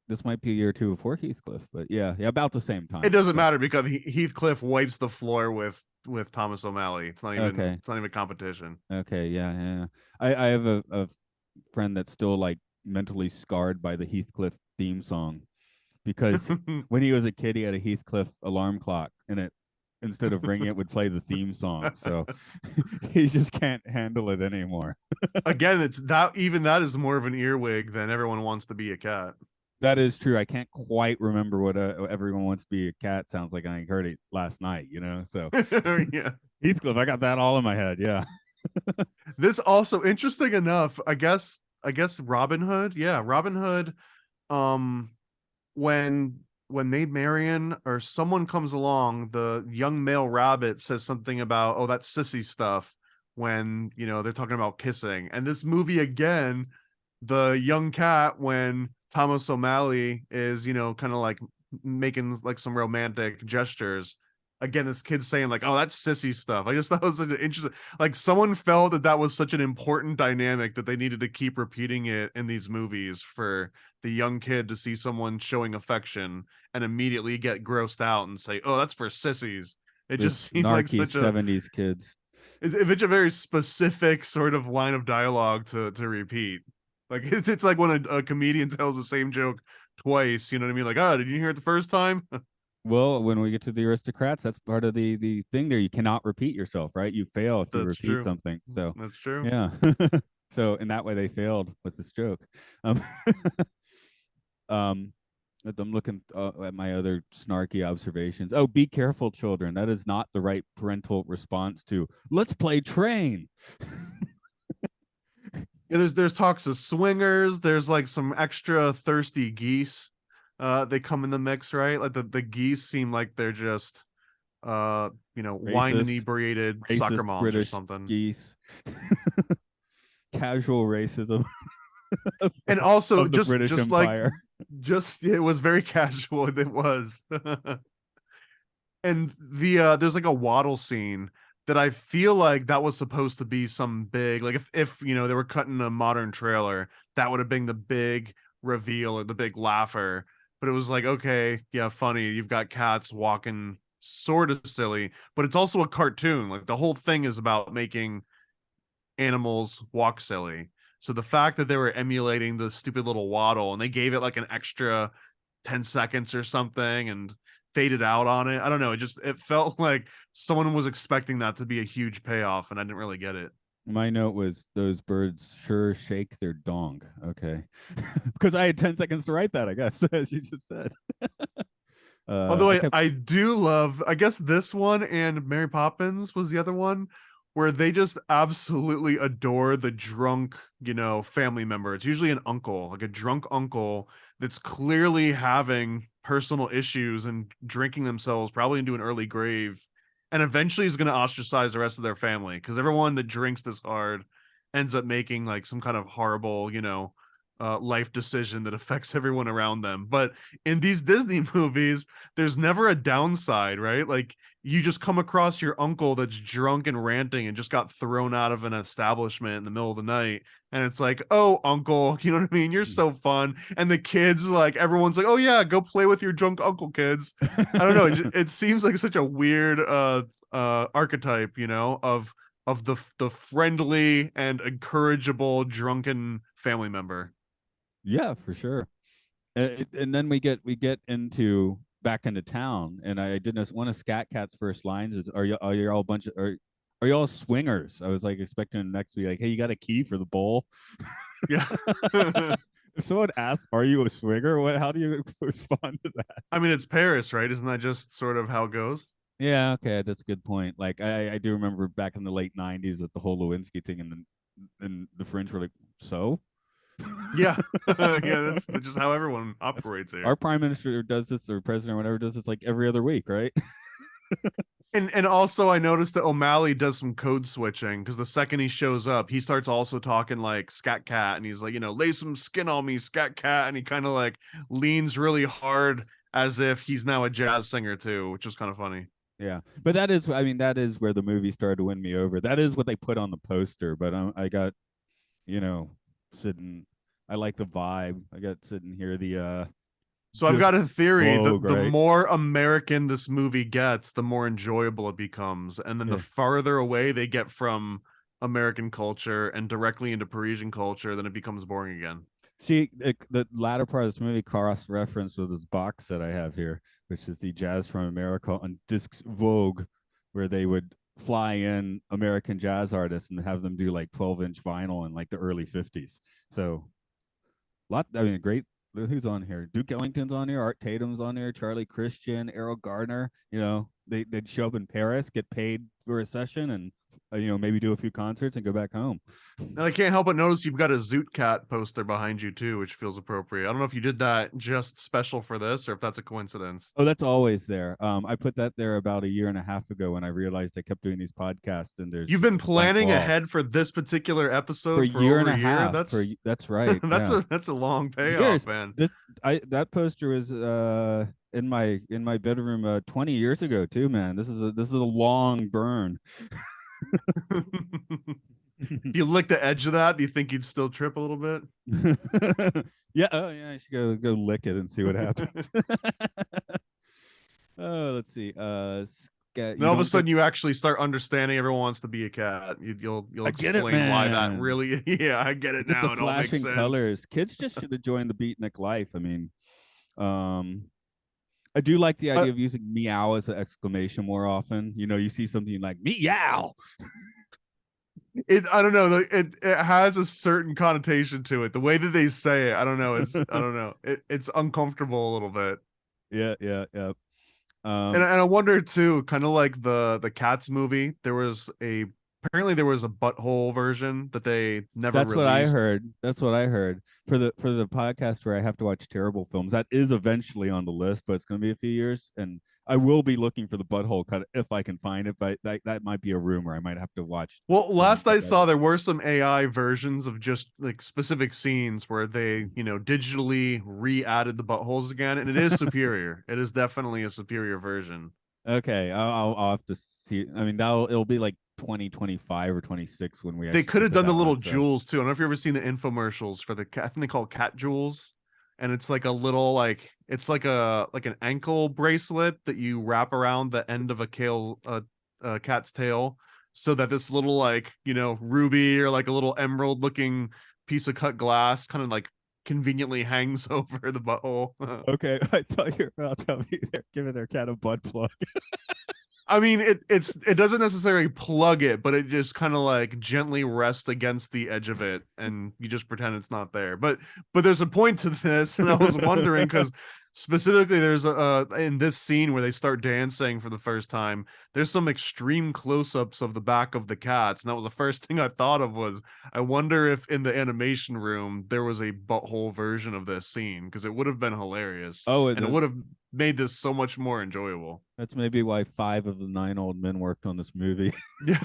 this might be a year or two before Heathcliff, but yeah, about the same It time. doesn't So matter because Heathcliff wipes the floor with Thomas O'Malley. okay, It's not even competition. okay, yeah. I have a friend that's still like mentally scarred by the Heathcliff theme song because when he was a kid, he had a Heathcliff alarm clock, and it instead of ringing, it would play the theme song. So he just can't handle it anymore. Again, it's that even that is more of an earwig than everyone wants to be a cat. That is true. I can't quite remember what everyone wants to be a cat sounds like. I heard it last night, So Yeah. Heathcliff, I got that all in my head. Yeah. This also interesting enough, I guess Robin Hood. Yeah, Robin Hood, um when Maid Marian or someone comes along, the young male rabbit says something about, oh, that's sissy stuff when, they're talking about kissing. And this movie again, the young cat, when Thomas O'Malley is, kind of like making like some romantic gestures. Again, this kid's saying like, "Oh, that's sissy stuff." I just thought it was such an interesting. Like, someone felt that was such an important dynamic that they needed to keep repeating it in these movies for the young kid to see someone showing affection and immediately get grossed out and say, "Oh, that's for sissies." It just Those seemed like narky such a '70s kids. it's a very specific sort of line of dialogue to repeat. Like it's like when a comedian tells the same joke twice. You know what I mean? Like, oh, did you hear it the first time? Well, when we get to the aristocrats, that's part of the thing there. You cannot repeat yourself, right? You fail if you That's repeat true. something. So That's true. yeah. So in that way they failed with this joke. Um um I'm looking at my other snarky observations. Oh, be careful, children. That is not the right parental response to let's play train. Yeah, there's talks of swingers. There's like some extra thirsty geese. They come in the mix, right? Like the geese seem like they're just wine Racist, inebriated soccer racist moms or British something. geese. Casual racism And also of the just British just like Empire. just it was very casual. It was. And there's like a waddle scene that I feel like that was supposed to be some big, like if you know they were cutting a modern trailer, that would have been the big reveal or the big laugher. But it was like, okay, yeah, funny. You've got cats walking sort of silly, but it's also a cartoon. Like the whole thing is about making animals walk silly. So the fact that they were emulating the stupid little waddle and they gave it like an extra 10 seconds or something and faded out on it. I don't know. It felt like someone was expecting that to be a huge payoff and I didn't really get it. My note was those birds sure shake their dong. Okay. Because I had 10 seconds to write that, I guess, as you just said. Although I I, kept I do love, I guess this one and Mary Poppins was the other one where they just absolutely adore the drunk, family member. It's usually an uncle, like a drunk uncle that's clearly having personal issues and drinking themselves probably into an early grave. And eventually is going to ostracize the rest of their family because everyone that drinks this hard ends up making like some kind of horrible, life decision that affects everyone around them. But in these Disney movies, there's never a downside, right? Like you just come across your uncle that's drunk and ranting and just got thrown out of an establishment in the middle of the night. And it's like, oh, uncle, you know what I mean? You're so fun. And the kids, like, everyone's like, oh, yeah, go play with your drunk uncle, kids. I don't know. It seems like such a weird archetype, of the friendly and encourageable drunken family member. yeah, for sure. And then we get into back into town, and I didn't one of Scat Cat's first lines is, "Are you all a bunch of are you all swingers?" I was like expecting next to be like, "Hey, you got a key for the bowl?" Yeah. If someone asks, "Are you a swinger?" What? How do you respond to that? I mean, it's Paris, right? Isn't that just sort of how it goes? Yeah, okay, that's a good point. Like I do remember back in the late '90s with the whole Lewinsky thing, and the French were like, "So." Yeah. Yeah, that's just how everyone That's operates here. our prime minister does this, or president or whatever does this like every other week, right? And also I noticed that O'Malley does some code switching because the second he shows up, he starts also talking like Scat Cat and he's like, lay some skin on me, Scat Cat, and he kind of like leans really hard as if he's now a jazz singer too, which was kind of funny. Yeah, but that is, I mean, that is where the movie started to win me over. That is what they put on the poster. But I got, you know, sitting. I like the vibe. I got sitting here the So I've got a discs theory that Vogue, the right? more American this movie gets, the more enjoyable it becomes. And then the Yeah. farther away they get from American culture and directly into Parisian culture, then it becomes boring again. See, the latter part of this movie cross reference with this box that I have here, which is the Jazz from America on discs Vogue, where they would fly in American jazz artists and have them do like 12-inch vinyl in like the early 50s. So lot. I mean, great. Who's on here? Duke Ellington's on here. Art Tatum's on here. Charlie Christian, Errol Gardner. They'd show up in Paris, get paid for a session, and maybe do a few concerts and go back home. And I can't help but notice you've got a Zoot Cat poster behind you too, which feels appropriate. I don't know if you did that just special for this or if that's a coincidence. Oh, that's always there. I put that there about a year and a half ago when I realized I kept doing these podcasts, and there's You've just been a blank planning wall ahead for this particular for a episode for year and over a a year. half. That's right. That's Yeah, a long payoff, years. man. This I That poster was in my bedroom 20 years ago too, man. This is a long burn. If you lick the edge of that, do you think you'd still trip a little bit? Yeah, oh yeah, I should go lick it and see what happens. Oh, let's see. Then You all of a don't get. sudden, you actually start understanding everyone wants to be a cat. You'll I get it, explain why that man. really. Yeah, I get it Look at the now. It all makes flashing sense. colors. Kids just should have joined the beatnik life. I mean, um, I do like the Uh, idea of using meow as an exclamation more often. You see something like meow. I don't know. It has a certain connotation to it. The way that they say it, I don't know. I don't know. It's uncomfortable a little bit. Yeah, yeah, yeah. And Um, and I wonder too, kind of like the Cats movie, apparently there was a butthole version that they never That's what I released. heard. That's what I heard for the podcast where I have to watch terrible films. That is eventually on the list, but it's going to be a few years, and I will be looking for the butthole cut if I can find it. But that might be a rumor. I might have to watch Well, some last I like saw, there were some AI versions of just like specific scenes where they, digitally re-added the buttholes again, and it is superior. It is definitely a superior version. Okay, I'll have to see. I mean, it'll be like 2025 or 26 when we They actually could get have to done the that little one. So jewels too. I don't know if you've ever seen the infomercials for the cat. I think they call it cat jewels, and it's like a little it's like an ankle bracelet that you wrap around the end of a cat's tail, so that this little ruby or like a little emerald looking piece of cut glass kind of like conveniently hangs over the butthole. okay, I thought you were about to tell me they're giving their cat a butt plug. I mean, it doesn't necessarily plug it, but it just kind of like gently rests against the edge of it, and you just pretend it's not there. But there's a point to this, and I was wondering because specifically there's a in this scene where they start dancing for the first time, there's some extreme close-ups of the back of the cats, and that was the first thing I thought of was I wonder if in the animation room there was a butthole version of this scene because it would have been hilarious Oh, and and it would have made this so much more enjoyable. that's maybe why 5 of the 9 old men worked on this movie. Yeah.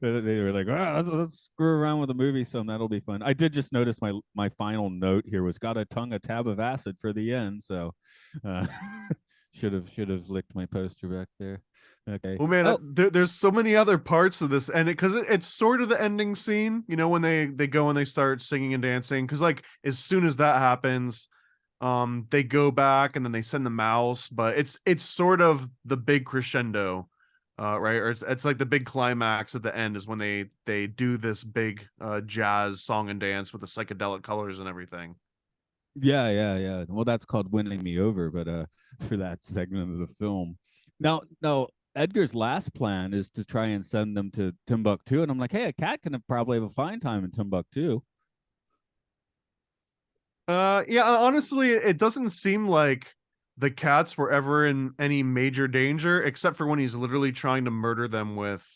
They were like, "Ah, let's screw around with the movie some. That'll be fun." I did just notice my final note here was got a tab of acid for the end. So, uh, should have licked my poster back there. Okay. Well, man, Oh, there's so many other parts of this, and it's sort of the ending scene, when they go and they start singing and dancing. Because like as soon as that happens, they go back and then they send the mouse, but it's sort of the big crescendo, right? Or it's like the big climax at the end is when they do this big jazz song and dance with the psychedelic colors and everything. yeah, yeah, yeah. Well, that's called winning me over, but for that segment of the film. Now, Edgar's last plan is to try and send them to Timbuktu, and I'm like, hey, a cat can probably have a fine time in Timbuktu. Yeah, honestly, it doesn't seem like the cats were ever in any major danger, except for when he's literally trying to murder them with,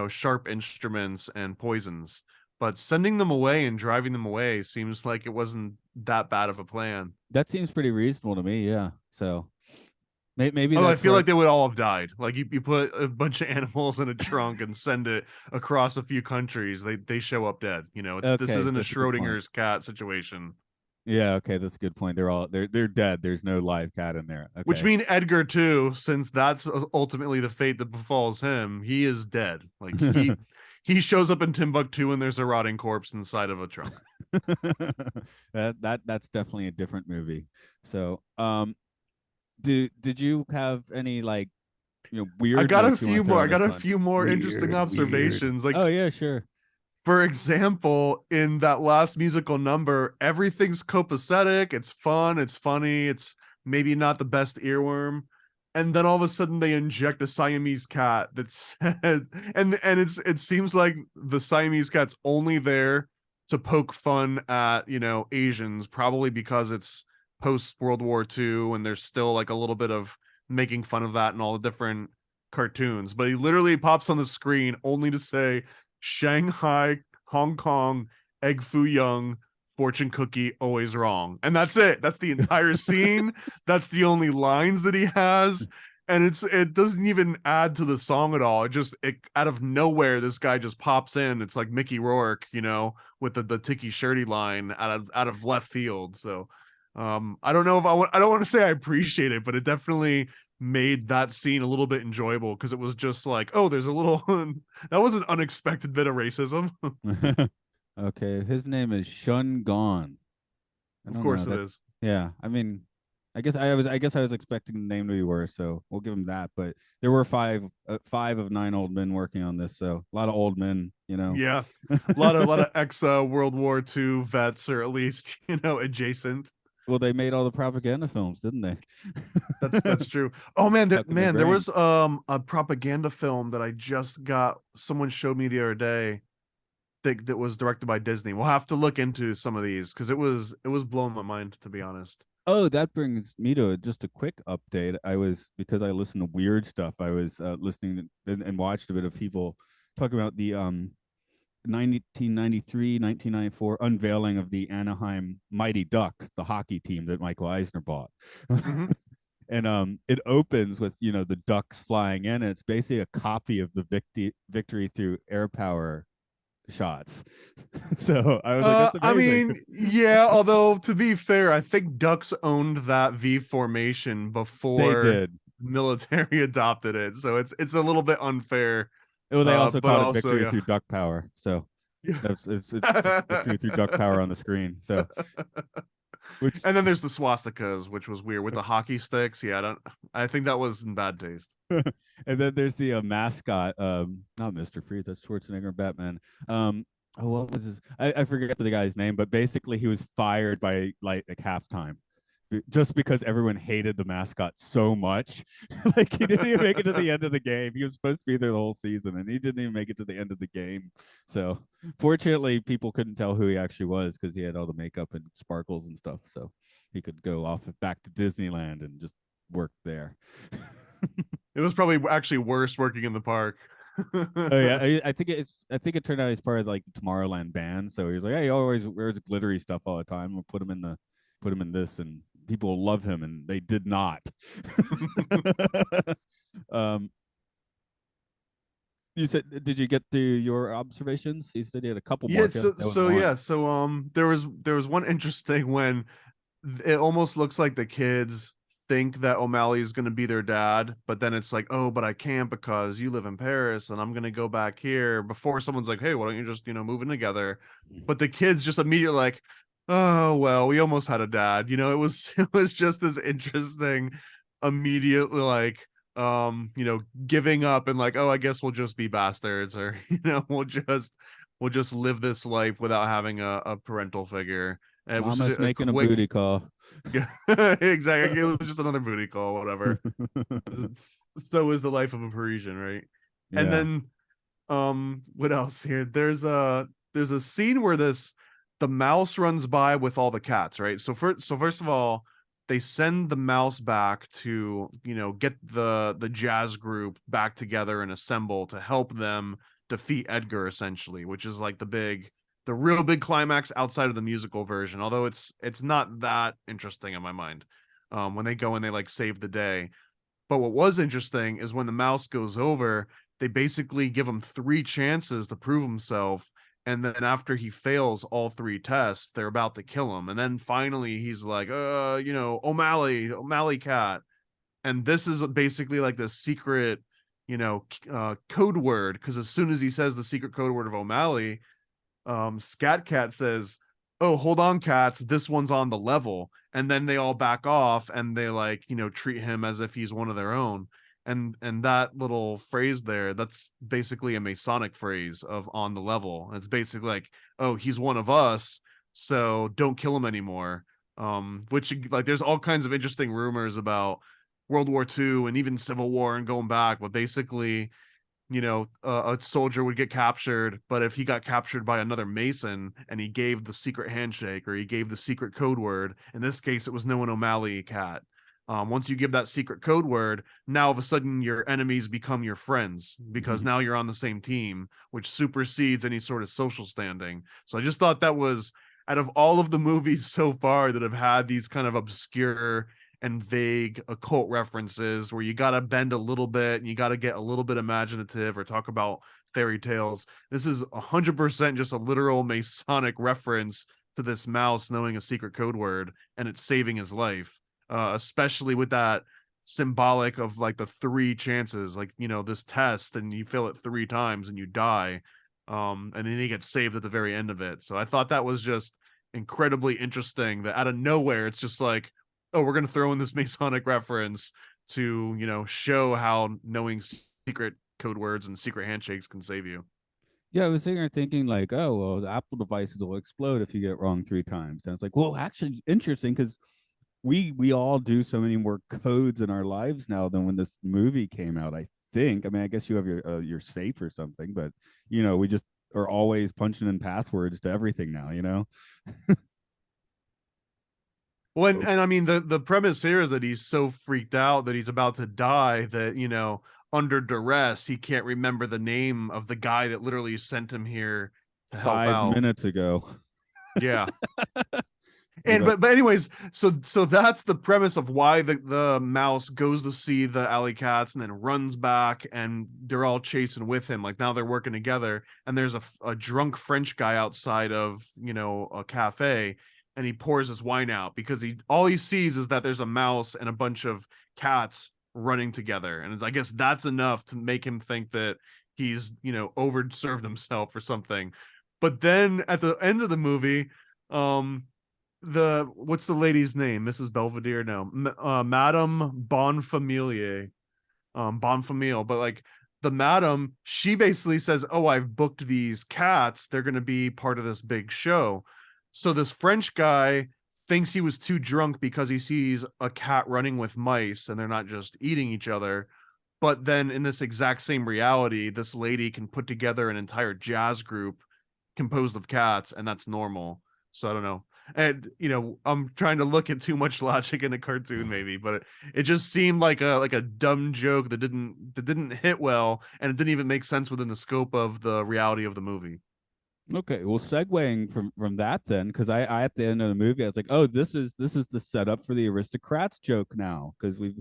sharp instruments and poisons. But sending them away and driving them away seems like it wasn't that bad of a plan. That seems pretty reasonable to me. Yeah. So maybe Although I that's feel where. like they would all have died. Like you put a bunch of animals in a trunk and send it across a few countries, they show up dead. This Okay, isn't a that's a good point. Schrodinger's cat situation. Yeah. Okay, that's a good point. They're dead. There's no live cat in there. Which Okay. mean Edgar too, since that's ultimately the fate that befalls him. He is dead. Like he shows up in Timbuktu and there's a rotting corpse inside of a trunk. That's definitely a different movie. So, did you have any like weird notes you want to throw I on got this a one? few more interesting Weird. observations. Oh Like yeah, sure. for example, in that last musical number, everything's copacetic, it's fun, it's funny, it's maybe not the best earworm. And then all of a sudden they inject a Siamese cat that said it seems like the Siamese cat's only there to poke fun at, Asians, probably because it's post World War II and there's still like a little bit of making fun of that in all the different cartoons. But he literally pops on the screen only to say Shanghai, Hong Kong, Egg Foo Young, fortune cookie, always wrong. And that's it. That's the entire scene. That's the only lines that he has. And it doesn't even add to the song at all. It out of nowhere, this guy just pops in. It's like Mickey Rourke, with the Tiki Shirty line out of left field. So I don't know if I don't want to say I appreciate it, but it definitely made that scene a little bit enjoyable because it was just like, oh, there's a little that was an unexpected bit of racism. Okay, his name is Shun Gone. I Of don't know. course it That's is. yeah. I mean, I guess I was expecting the name to be worse, so we'll give him that. But there were 5 of 9 old men working on this, so a lot of old men. Yeah. A lot of ex World War II vets, or at least, adjacent. Well, they made all the propaganda films, didn't they? That's true. Oh man, Stuck in their there brain. was a propaganda film that I just got someone showed me the other day that was directed by Disney. We'll have to look into some of these because it was blowing my mind, to be honest. Oh, that brings me to just a quick update. Because I listen to weird stuff. I was listening and watched a bit of people talking about the 1993, 1994 unveiling of the Anaheim Mighty Ducks, the hockey team that Michael Eisner bought. Hmm. And it opens with the ducks flying in, and it's basically a copy of the victory through air power shots. So I was like, that's I amazing. mean, yeah, although to be fair, I think Ducks owned that V formation They before did. military adopted it. So it's a little bit unfair Well, they also But called it also, victory yeah. through duck power. So Yeah. it's victory through duck power on the screen. So which And then there's the swastikas, which was weird with the hockey sticks. Yeah, I think that was in bad taste. and then there's the mascot, not Mr. Freeze, that's Schwarzenegger Batman. Oh, what was his? I forget the guy's name, but basically he was fired by like halftime just because everyone hated the mascot so much. Like he didn't even make it to the end of the game. He was supposed to be there the whole season, and he didn't even make it to the end of the game. So fortunately, people couldn't tell who he actually was because he had all the makeup and sparkles and stuff. So he could go off back to Disneyland and just work there. It was probably actually worse working in the park. Oh yeah, I think it turned out he's part of like the Tomorrowland band. So he was like, hey, he always wears glittery stuff all the time. We'll put him in this, and people will love him, and they did not. um, you said, did you get through your observations? You said you had a couple more. Yeah, I feel like that was so one. yeah, so there was one interesting when it almost looks like the kids think that O'Malley is going to be their dad, but then it's like, oh, but I can't because you live in Paris and I'm going to go back here before someone's like, hey, why don't you just, move in together? But the kids just immediately like, oh, well, we almost had a dad. It was it was just as interesting immediately like giving up and like, oh, I guess we'll just be bastards or we'll just live this life without having a parental figure. And it was such Mama's a making a quick. booty call. Yeah, exactly. It was just another booty call, whatever. So is the life of a Parisian, right? And Yeah. then, what else here? There's a scene where the mouse runs by with all the cats, right? So first of all, they send the mouse back to get the jazz group back together and assemble to help them defeat Edgar, essentially, which is like the real big climax outside of the musical version, although it's not that interesting in my mind. When they go and they like save the day. But what was interesting is when the mouse goes over, they basically give him three chances to prove himself. And then after he fails all three tests, they're about to kill him. And then finally he's like, O'Malley cat. And this is basically like the secret, code word. Because as soon as he says the secret code word of O'Malley, Scat Cat says, "Oh, hold on, cats. This one's on the level." And then they all back off and they like, treat him as if he's one of their own. And that little phrase there, that's basically a Masonic phrase of on the level. It's basically like, "Oh, he's one of us, so don't kill him anymore." Which like there's all kinds of interesting rumors about World War II and even Civil War and going back, but basically a soldier would get captured, but if he got captured by another Mason and he gave the secret handshake or he gave the secret code word, in this case, it was no one O'Malley cat. Once you give that secret code word, now all of a sudden your enemies become your friends because now you're on the same team, which supersedes any sort of social standing. So I just thought that was out of all of the movies so far that have had these kind of obscure and vague occult references where you got to bend a little bit and you got to get a little bit imaginative or talk about fairy tales. This is 100% just a literal Masonic reference to this mouse knowing a secret code word and it's saving his life, especially with that symbolic of like the three chances, like, this test and you fail it three times and you die. And then he gets saved at the very end of it. So I thought that was just incredibly interesting that out of nowhere, it's just like, oh, we're going to throw in this Masonic reference to, show how knowing secret code words and secret handshakes can save you. Yeah, I was sitting there thinking like, oh well, the Apple devices will explode if you get it wrong three times. And it's like, well, actually interesting because we all do so many more codes in our lives now than when this movie came out. I think. I mean, I guess you have your safe or something, but we just are always punching in passwords to everything now. Well, and I mean the premise here is that he's so freaked out that he's about to die that under duress he can't remember the name of the guy that literally sent him here to help 5 minutes ago. Yeah. He's And like, but anyways, so that's the premise of why the mouse goes to see the alley cats and then runs back and they're all chasing with him. Like now they're working together and there's a drunk French guy outside of a cafe and he pours his wine out because all he sees is that there's a mouse and a bunch of cats running together and I guess that's enough to make him think that he's, overserved himself or something. But then at the end of the movie, um, the what's the lady's name? Mrs. Belvedere? No, Madame Bonfamilier, Bonfamille. But like the madam, she basically says, "Oh, I've booked these cats. They're going to be part of this big show." So this French guy thinks he was too drunk because he sees a cat running with mice and they're not just eating each other. But then in this exact same reality, this lady can put together an entire jazz group composed of cats, and that's normal. So I don't know. And I'm trying to look at too much logic in a cartoon, maybe, but it just seemed like a dumb joke that didn't hit well, and it didn't even make sense within the scope of the reality of the movie. Okay, well, segueing from that then, because I at the end of the movie, I was like, oh, this is the setup for the Aristocrats joke now, because we're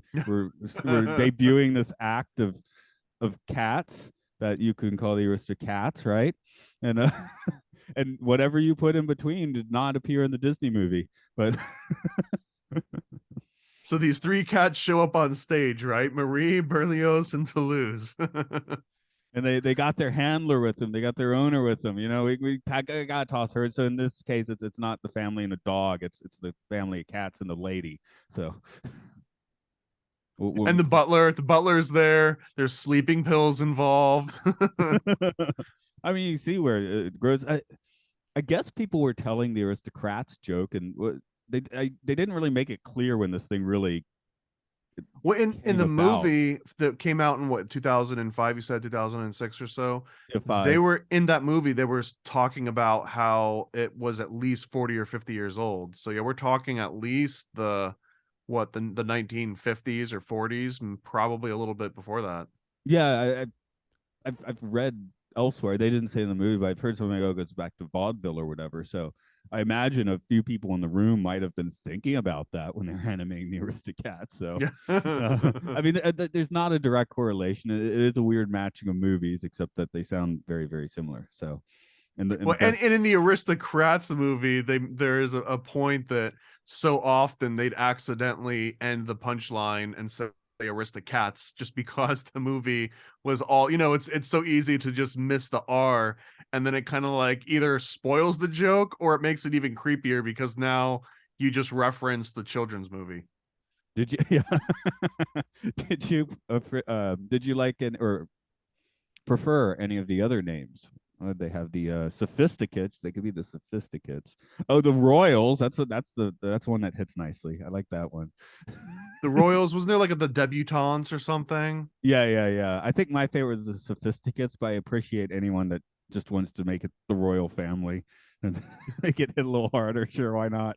debuting this act of cats that you can call the Aristocats, right? And and whatever you put in between did not appear in the Disney movie, but So these three cats show up on stage, right? Marie, Berlioz, and Toulouse. and they got their handler with them, they got their owner with them. We got toss her. So in this case, it's not the family and a dog, it's the family of cats and the lady. So And the butler's there. There's sleeping pills involved. I mean, you see where it grows. I guess people were telling the Aristocrats joke, and they didn't really make it clear when this thing really Well, in came the about. movie that came out in what, 2005, you said 2006 or so, If they I were in that movie, they were talking about how it was at least 40 or 50 years old. So yeah, we're talking at least the 1950s or 40s, and probably a little bit before that. yeah, I've read elsewhere. They didn't say in the movie, but I've heard something like, oh, it goes back to vaudeville or whatever. So I imagine a few people in the room might have been thinking about that when they're animating the Aristocats. So, Yeah. I mean, there's not a direct correlation. It is a weird matching of movies, except that they sound very, very similar. So, in the Well, and, best, and in the Aristocrats movie, there is a point that so often they'd accidentally end the punchline and say Aristocats just because the movie was all, it's so easy to just miss the R, and then it kind of like either spoils the joke or it makes it even creepier because now you just reference the children's movie. did you? Yeah, did you like an or prefer any of the other names? They have the sophisticates. They could be the sophisticates. Oh, the royals. That's one that hits nicely. I like that one. The Royals, wasn't there like the debutantes or something? Yeah, yeah, yeah. I think my favorite is the sophisticates, but I appreciate anyone that just wants to make it the royal family and make it hit a little harder. Sure, why not?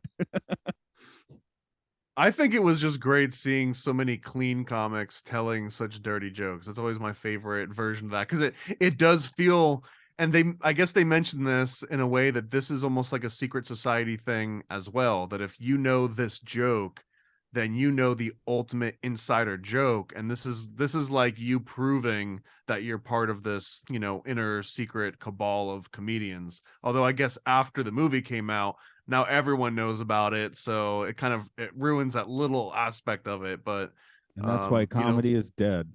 I think it was just great seeing so many clean comics telling such dirty jokes. That's always my favorite version of that because it does feel, and I guess they mentioned this in a way that this is almost like a secret society thing as well. That if you know this joke, then you know the ultimate insider joke, and this is like you proving that you're part of this, inner secret cabal of comedians. Although I guess after the movie came out, now everyone knows about it, so it kind of it ruins that little aspect of it. But And that's why you know, comedy is dead.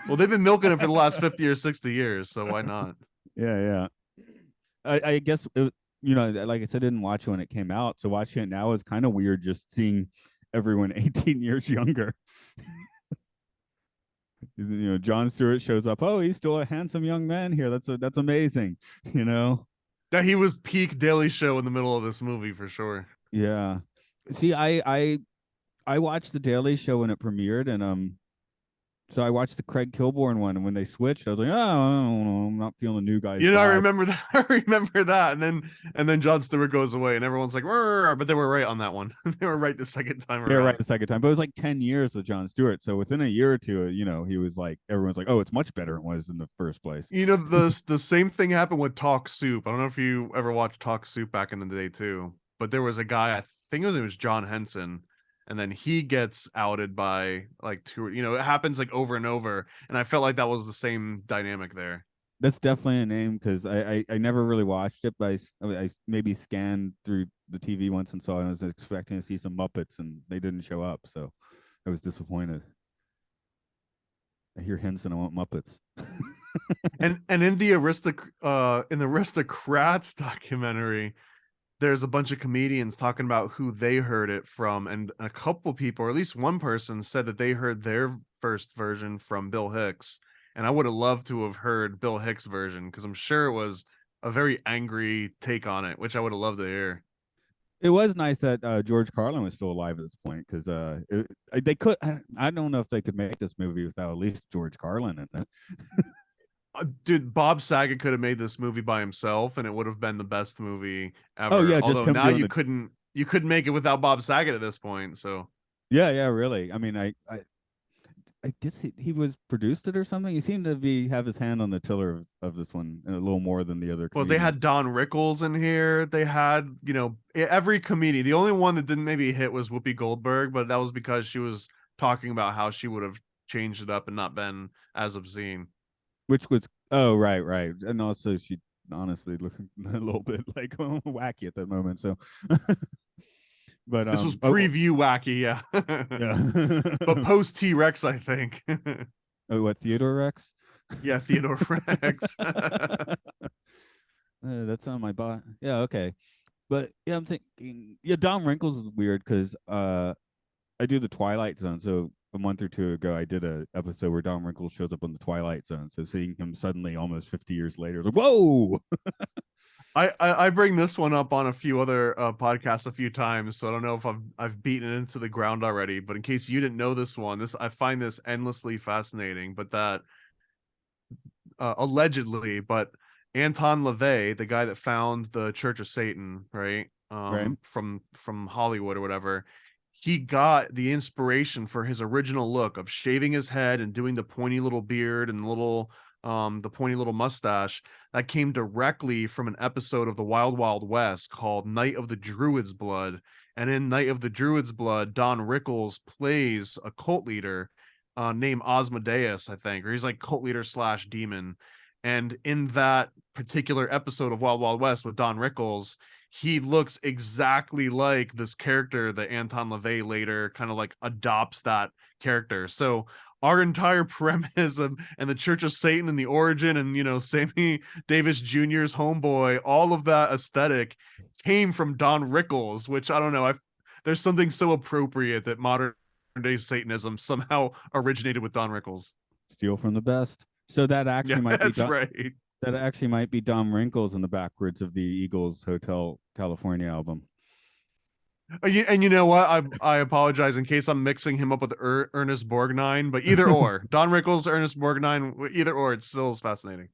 well, they've been milking it for the last 50 or 60 years, so why not? Yeah, yeah. I guess like I said, I didn't watch it when it came out, so watching it now is kind of weird. Just seeing everyone 18 years younger. John Stewart shows up. Oh, he's still a handsome young man here. That's amazing. You know. That he was peak Daily Show in the middle of this movie for sure. Yeah. See, I watched the Daily Show when it premiered, and so I watched the Craig Kilborn one, and when they switched, I was like, oh, I don't know, I'm not feeling the new guy's I vibe. remember that. I remember that, and then Jon Stewart goes away, and everyone's like, "Rrr," but they were right on that one. They were right the second time They were right around. the second time, but it was like 10 years with Jon Stewart. So within a year or two, he was like, everyone's like, oh, it's much better than it was in the first place. The same thing happened with Talk Soup. I don't know if you ever watched Talk Soup back in the day too, but there was a guy, I think it was John Henson, and then he gets outed by like two. It happens like over and over, and I felt like that was the same dynamic there. That's definitely a name because I never really watched it, but I maybe scanned through the TV once and saw it. And I was expecting to see some Muppets, and they didn't show up, so I was disappointed. I hear hints and I want Muppets. And in the Aristocrats documentary, there's a bunch of comedians talking about who they heard it from, and a couple people, or at least one person, said that they heard their first version from Bill Hicks. And I would have loved to have heard Bill Hicks' version because I'm sure it was a very angry take on it, which I would have loved to hear. It was nice that George Carlin was still alive at this point because they could. I don't know if they could make this movie without at least George Carlin in it. Dude, Bob Saget could have made this movie by himself, and it would have been the best movie Oh ever. yeah, just Although him now doing the. you couldn't make it without Bob Saget at this point. So, Yeah, yeah, really. I mean, I guess he was produced it or something. He seemed to be have his hand on the tiller of this one a little more than the other well, they had comedians. Don Rickles in here. They had, every comedian. The only one that didn't maybe hit was Whoopi Goldberg, but that was because she was talking about how she would have changed it up and not been as obscene. Which was right, right, and also she honestly looking a little bit like wacky at that moment. So, but This was oh preview wacky, yeah. But yeah. post T Rex, I think. Oh, what Theodore Rex? Yeah, Theodore Rex. That's on my bot. Yeah, okay. But yeah, I'm thinking. Yeah, Don Wrinkles was weird because I do the Twilight Zone. So a month or two ago, I did a episode where Don Wrinkles shows up on the Twilight Zone. So seeing him suddenly, almost 50 years later, like whoa. I bring this one up on a few other podcasts a few times, so I don't know if I've beaten it into the ground already. But in case you didn't know this one, this I find this endlessly fascinating. But that allegedly, but Anton LaVey, the guy that found the Church of Satan, right, Right. from Hollywood or whatever, he got the inspiration for his original look of shaving his head and doing the pointy little beard and the pointy little mustache. That came directly from an episode of the Wild Wild West called Night of the Druid's Blood. And in Night of the Druid's Blood, Don Rickles plays a cult leader named Osmodeus, I think, or he's like cult leader slash demon. And in that particular episode of Wild Wild West with Don Rickles, he looks exactly like this character that Anton LaVey later kind of like adopts that character. So our entire premise of, and the Church of Satan and the origin and Sammy Davis Jr.'s homeboy, all of that aesthetic came from Don Rickles, which I don't know. There's something so appropriate that modern day Satanism somehow originated with Don Rickles. Steal from the best. So that Yeah, actually might be that's right. that actually might be Don Wrinkles in the backwards of the Eagles Hotel California album. And you know what? I apologize in case I'm mixing him up with Ernest Borgnine, but either or, Don Rickles, Ernest Borgnine, either or, it still is fascinating.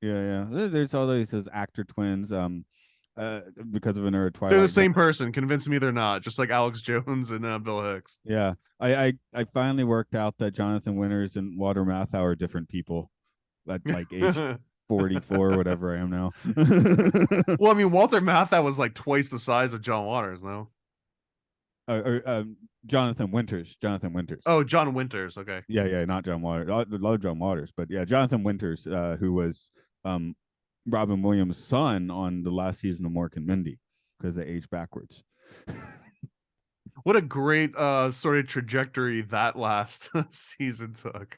Yeah, yeah. There's all these actor twins. Because of another They're the Twilight Zone. same person. Convince me they're not. Just like Alex Jones and Bill Hicks. Yeah, I finally worked out that Jonathan Winters and Walter Matthau are different people at like age 44 or whatever I am now. Well, I mean, Walter Matthau was like twice the size of John Waters, no? Jonathan Winters. Jonathan Winters. Oh, John Winters. Okay. Yeah, yeah, not John Waters. I love John Waters, but yeah, Jonathan Winters, who was um, Robin Williams' son on the last season of Mork and Mindy, because they aged backwards. What a great sort of trajectory that last season took.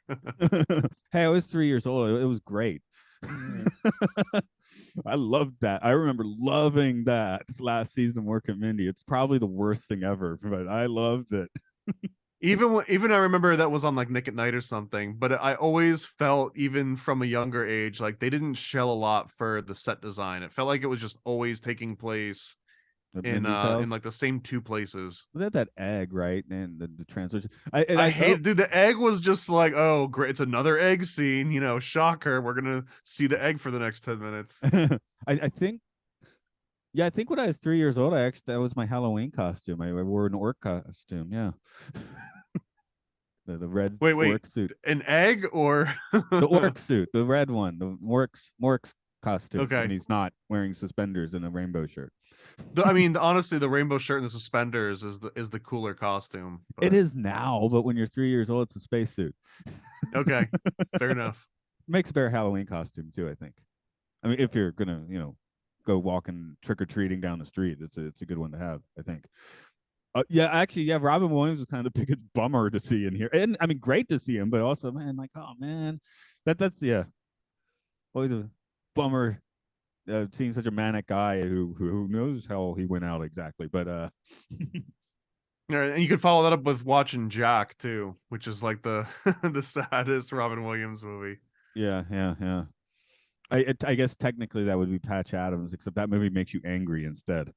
Hey, I was 3 years old. It was great. I loved that. I remember loving that last season Work at Mindy. It's probably the worst thing ever, but I loved it. Even I remember that was on like Nick at Night or something, but I always felt even from a younger age like they didn't shell a lot for the set design. It felt like it was just always taking place At in Mindy's house. like the same two places. They had that egg, right? And the translation. I hate, dude. The egg was just like, oh, great, it's another egg scene. Shocker. We're gonna see the egg for the next 10 minutes. I think. Yeah, I think when I was 3 years old, that was my Halloween costume. I wore an orc costume. Yeah, the red Wait, orc suit, an egg or the orc suit, the red one, the orc's costume, okay. and he's not wearing suspenders and a rainbow shirt. I mean, honestly, the rainbow shirt and the suspenders is the cooler costume. It But is now, but when you're 3 years old, it's a spacesuit. okay, fair enough. Makes a better Halloween costume too, I think. I mean, if you're gonna, go walking trick or treating down the street, it's a good one to have, I think. Yeah, actually, yeah, Robin Williams was kind of the biggest bummer to see in here, and I mean, great to see him, but also, man, like, oh man, that's yeah, always a bummer seeing such a manic guy who knows how he went out exactly, but Yeah, and you could follow that up with watching Jack too, which is like the the saddest Robin Williams movie. yeah, yeah, yeah. I guess technically that would be Patch Adams, except that movie makes you angry instead.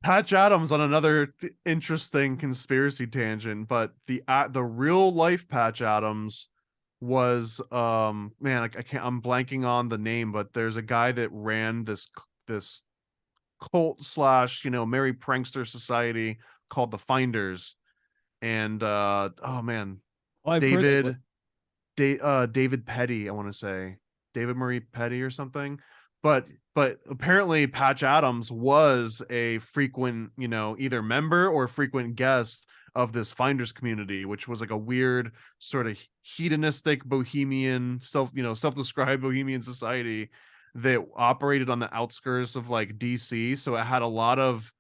Patch Adams on another interesting conspiracy tangent, but the real life Patch Adams was man, I can't, I'm blanking on the name, but there's a guy that ran this cult slash merry prankster society called the Finders, and oh man, Well, I've heard that. David David Petty, I want to say David Murray Petty or something. But apparently Patch Adams was a frequent, either member or frequent guest of this Finders community, which was like a weird sort of hedonistic bohemian self-described bohemian society that operated on the outskirts of like DC. So it had a lot of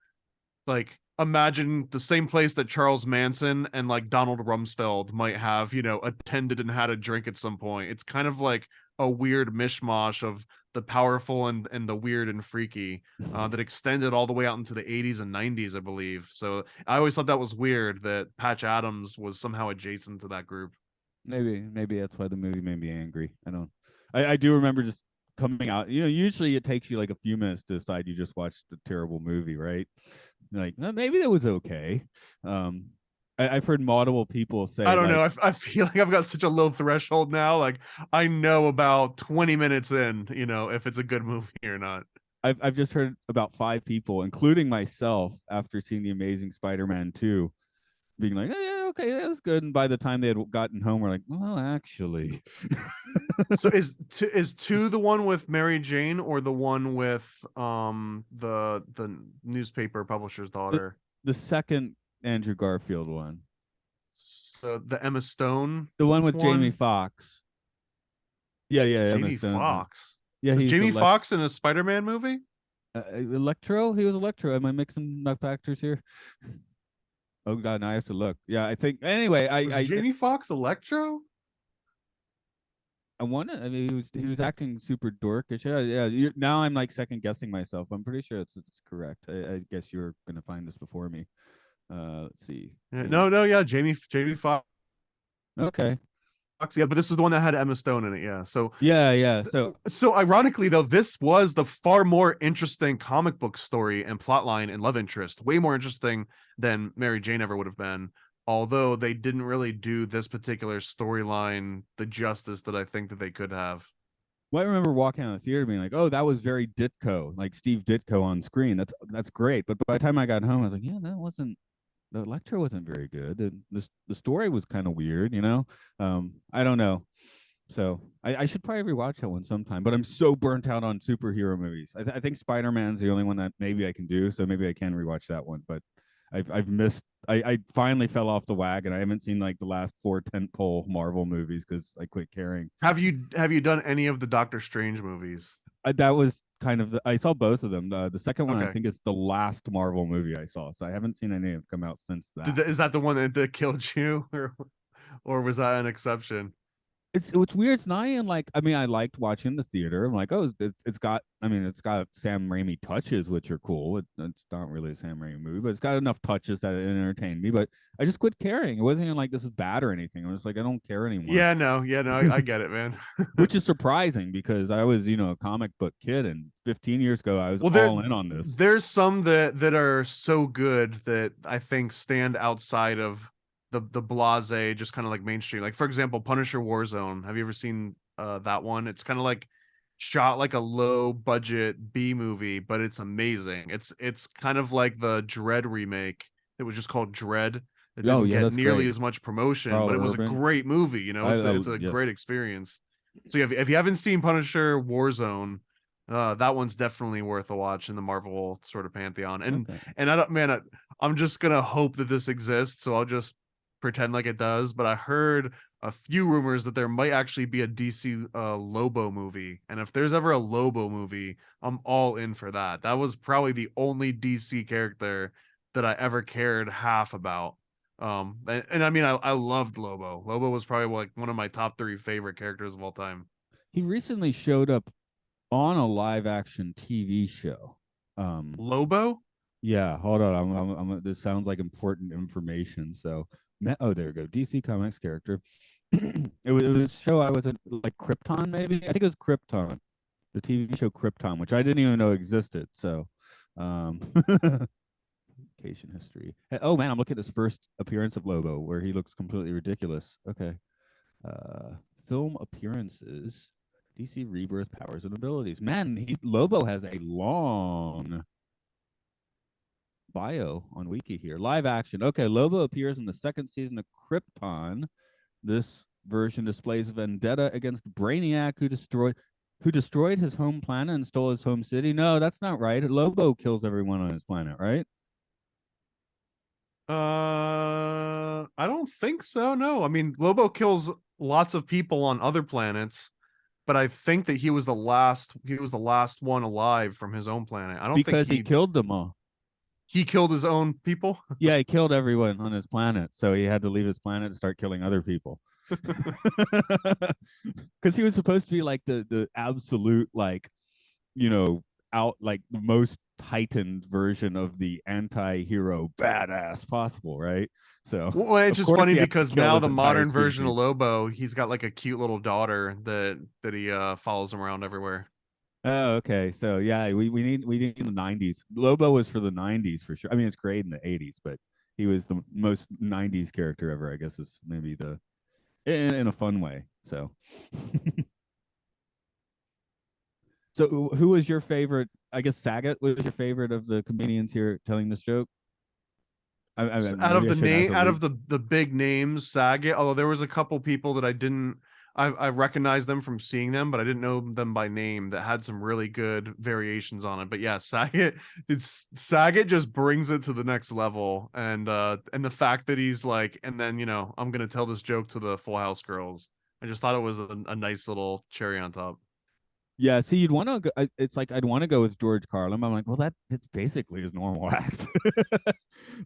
like imagine the same place that Charles Manson and like Donald Rumsfeld might have, attended and had a drink at some point. It's kind of like a weird mishmash of the powerful and the weird and freaky that extended all the way out into the 80s and 90s, I believe. So I always thought that was weird that Patch Adams was somehow adjacent to that group. Maybe that's why the movie made me angry. I don't. I do remember just coming out. Usually it takes you like a few minutes to decide you just watched a terrible movie, right? Like, maybe that was okay. Um, I've heard multiple people say I don't know. like I feel like I've got such a low threshold now. Like I know about 20 minutes in, if it's a good movie or not. I've just heard about 5 people, including myself, after seeing the Amazing Spider-Man 2, being like, oh, yeah, okay, that's good. And by the time they had gotten home, we're like, well, actually, So is two the one with Mary Jane or the one with the newspaper publisher's the, daughter? the second Andrew Garfield one, So the Emma Stone the one with Jamie one? Foxx. Yeah, yeah, Emma Jamie Stone's in. Foxx. Yeah, Was he's Jamie Foxx in a Spider-Man movie? Electro. He was Electro. Am I mixing up actors here? Oh God, now I have to look. Yeah, I think. Anyway, Was Jamie Foxx Electro? I want to. I mean, he was acting super dorkish. Yeah, yeah. Now I'm like second guessing myself. I'm pretty sure it's correct. I guess you're gonna find this before me. Let's see. Jamie. No, yeah, Jamie Foxx. Okay. Yeah, but this is the one that had Emma Stone in it. Yeah, so Yeah, yeah. So ironically though, this was the far more interesting comic book story and plotline and love interest, way more interesting than Mary Jane ever would have been, although they didn't really do this particular storyline the justice that I think that they could have. well, I remember walking out of the theater being like, "Oh, that was very Ditko, like Steve Ditko on screen. That's great." But by the time I got home, I was like, "Yeah, that wasn't the lecture wasn't very good. And the story was kind of weird, you know. I don't know. So I should probably rewatch that one sometime. But I'm so burnt out on superhero movies. I think Spider Man's the only one that maybe I can do. So maybe I can rewatch that one. But I've missed. I finally fell off the wagon. I haven't seen like the last 4 tentpole Marvel movies because I quit caring. Have you done any of the Doctor Strange movies? That was kind of I saw both of them. The second one I Okay. think is the last Marvel movie I saw. So I haven't seen any that have come out since that. Is that the one that killed you, or was that an exception? It's weird. It's not even like I mean I liked watching the theater. I'm like, oh, it's got I mean it's got Sam Raimi touches which are cool. It's not really a Sam Raimi movie, but it's got enough touches that it entertained me. But I just quit caring. It wasn't even like this is bad or anything. I was like I don't care anymore, Yeah, no, I get it, man. which is surprising because I was a comic book kid and 15 years ago I was Well, all in on this. there's some that are so good that I think stand outside of the blase, just kind of like mainstream. Like for example, Punisher Warzone. Have you ever seen that one? It's kind of like shot like a low budget B movie, but it's amazing. It's kind of like the Dread remake. It was just called Dread. It Oh didn't yeah, get that's nearly great. as much promotion, Carl but it was a Urban. great movie. It's a Yes. great experience. So if you haven't seen Punisher Warzone, that one's definitely worth a watch in the Marvel sort of pantheon. And Okay. and I don't, man, I'm just gonna hope that this exists, so I'll just pretend like it does. But I heard a few rumors that there might actually be a DC Lobo movie, and if there's ever a Lobo movie, I'm all in for that. That was probably the only DC character that I ever cared half about. And I mean, I loved Lobo. Lobo was probably like one of my top three favorite characters of all time. He recently showed up on a live action TV show. Lobo? Yeah, hold on. This sounds like important information. So, oh, there we go. DC Comics character. It was a show I was in, like Krypton, maybe. I think it was Krypton, the TV show Krypton, which I didn't even know existed. So, vacation history. Oh man, I'm looking at this first appearance of Lobo, where he looks completely ridiculous. Okay, uh, film appearances. DC Rebirth powers and abilities. Man, Lobo has a long bio on Wiki here. Live action. Okay, Lobo appears in the second season of Krypton. This version displays vendetta against Brainiac, who destroyed his home planet and stole his home city. No, that's not right. Lobo kills everyone on his planet, right? I don't think so. No, I mean Lobo kills lots of people on other planets, but I think that he was the last. He was the last one alive from his own planet. I don't think Because he killed them all. he killed his own people. Yeah, he killed everyone on his planet, so he had to leave his planet and start killing other people. Because he was supposed to be like the absolute, like, out, like the most heightened version of the anti-hero badass possible, right? So Well, it's of just course funny he had to because kill now his the entire modern version of species. Lobo, he's got like a cute little daughter that he follows him around everywhere. Oh, okay. So yeah, we need the 90s. Lobo was for the 90s for sure. I mean, it's great in the 80s, but he was the most 90s character ever, I guess, is maybe the in a fun way. So so who was your favorite? I guess Saget was your favorite of the comedians here telling this joke. Out of Maybe I the shouldn't ask name, a out lead. of the big names, Saget. Although there was a couple people that I didn't, I recognized them from seeing them, but I didn't know them by name. That had some really good variations on it. But yeah, Saget, Saget just brings it to the next level, and the fact that he's like, and then I'm gonna tell this joke to the Full House girls. I just thought it was a nice little cherry on top. Yeah, see, you'd want to go. It's like I'd want to go with George Carlin. But I'm like, well, it's basically his normal act.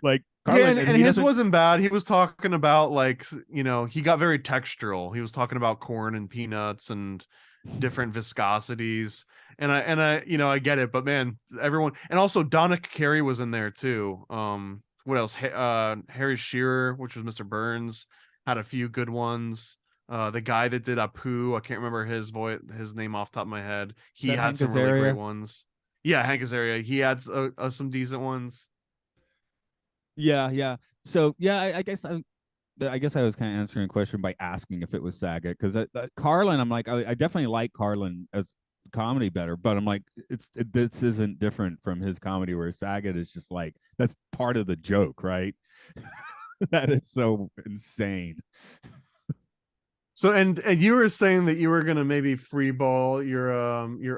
Like Yeah, Carlin, and and he his doesn't. wasn't bad. He was talking about like, he got very textural. He was talking about corn and peanuts and different viscosities. And I I get it, but man, everyone, and also Donna Carey was in there too. What else? Harry Shearer, which was Mr. Burns, had a few good ones. The guy that did Apu, I can't remember his name off the top of my head. Is He that had Hank some really great Azaria? ones. Yeah, Hank Azaria. He had some decent ones. Yeah, yeah. So yeah, I guess I was kind of answering a question by asking if it was Saget because Carlin, I'm like, I definitely like Carlin as comedy better, but I'm like, this isn't different from his comedy where Saget is just like that's part of the joke, right? That is so insane. So and you were saying that you were gonna maybe free ball your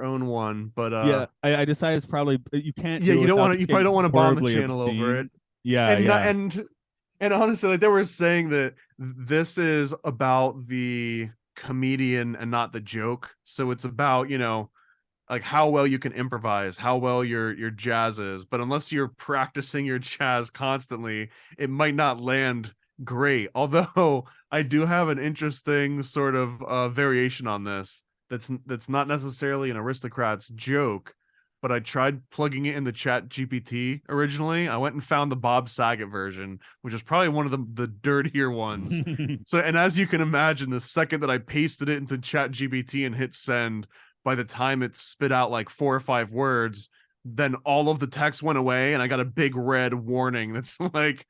own one, but Yeah, I decided it's probably you can't yeah, do it you don't without want to this you probably getting don't want to bomb the horribly channel over it. obscene. Yeah, And not yeah. and honestly, like they were saying that this is about the comedian and not the joke. So it's about, like how well you can improvise, how well your jazz is. But unless you're practicing your jazz constantly, it might not land great. Although I do have an interesting sort of variation on this. That's not necessarily an Aristocrats joke, but I tried plugging it in the Chat GPT originally. I went and found the Bob Saget version, which is probably one of the dirtier ones. So, and as you can imagine, the second that I pasted it into Chat GPT and hit send, by the time it spit out like 4 or 5 words, then all of the text went away and I got a big red warning that's like,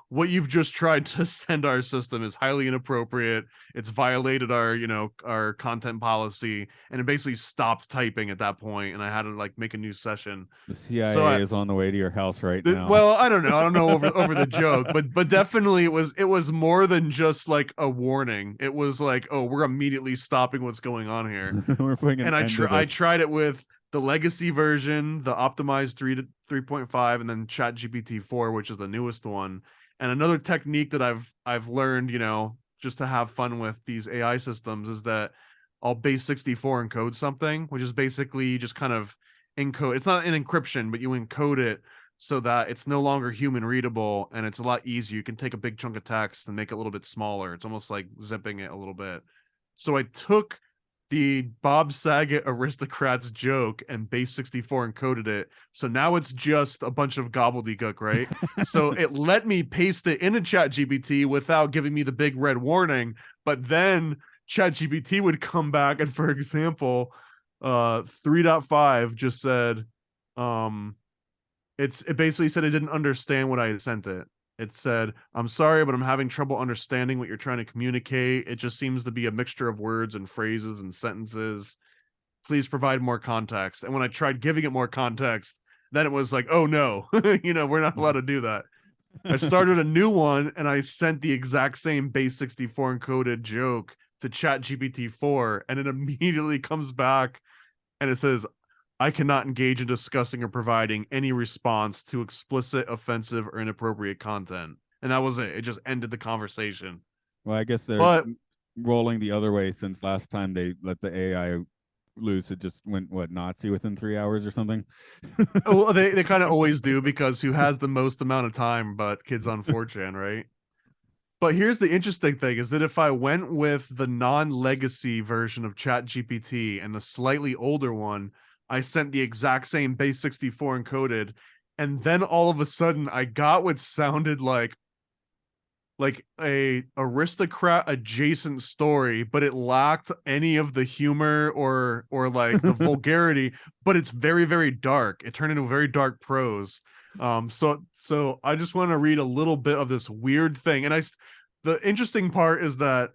what you've just tried to send our system is highly inappropriate. It's violated our content policy, and it basically stopped typing at that point, and I had to like make a new session. The So CIA is on the way to your house right now. well, I don't know over the joke, but definitely it was more than just like a warning. It was like, oh, we're immediately stopping what's going on here. We're putting an And end to I this. tried it with the legacy version, the optimized 3.5, and then Chat GPT 4, which is the newest one. And another technique that I've learned, just to have fun with these AI systems, is that I'll base 64 encode something, which is basically just kind of encode. It's not an encryption, but you encode it so that it's no longer human readable and it's a lot easier. You can take a big chunk of text and make it a little bit smaller. It's almost like zipping it a little bit. So I took the Bob Saget Aristocrats joke and base 64 encoded it. So now it's just a bunch of gobbledygook, right? So it let me paste it into ChatGPT without giving me the big red warning. But then ChatGPT would come back and, for example, 3.5 just said, it basically said it didn't understand what I had sent it. It said, I'm sorry, but I'm having trouble understanding what you're trying to communicate. It just seems to be a mixture of words and phrases and sentences. Please provide more context. And when I tried giving it more context, then it was like, oh no, we're not allowed to do that. I started a new one and I sent the exact same base 64 encoded joke to ChatGPT 4, and it immediately comes back and it says, I cannot engage in discussing or providing any response to explicit, offensive, or inappropriate content. And that was it. It just ended the conversation. Well, I guess they're But rolling the other way since last time they let the AI loose. It just went Nazi within 3 hours or something. well, they kind of always do, because who has the most amount of time but kids on 4chan, right? But here's the interesting thing is that if I went with the non-legacy version of ChatGPT and the slightly older one, I sent the exact same base 64 encoded, and then all of a sudden I got what sounded like a aristocrat adjacent story, but it lacked any of the humor or like the vulgarity, but it's very, very dark. It turned into very dark prose. So I just want to read a little bit of this weird thing. And the interesting part is that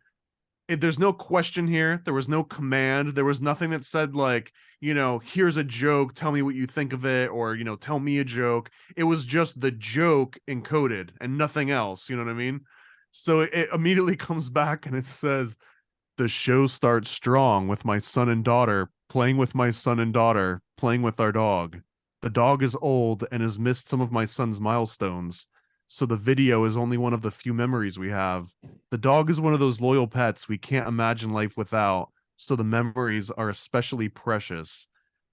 there's no question here. There was no command. There was nothing that said like, here's a joke, tell me what you think of it, or tell me a joke. It was just the joke encoded and nothing else. You know what I mean? So it immediately comes back and it says, the show starts strong with my son and daughter playing with my son and daughter playing with our dog. The dog is old and has missed some of my son's milestones, so the video is only one of the few memories we have. The dog is one of those loyal pets we can't imagine life without, so the memories are especially precious.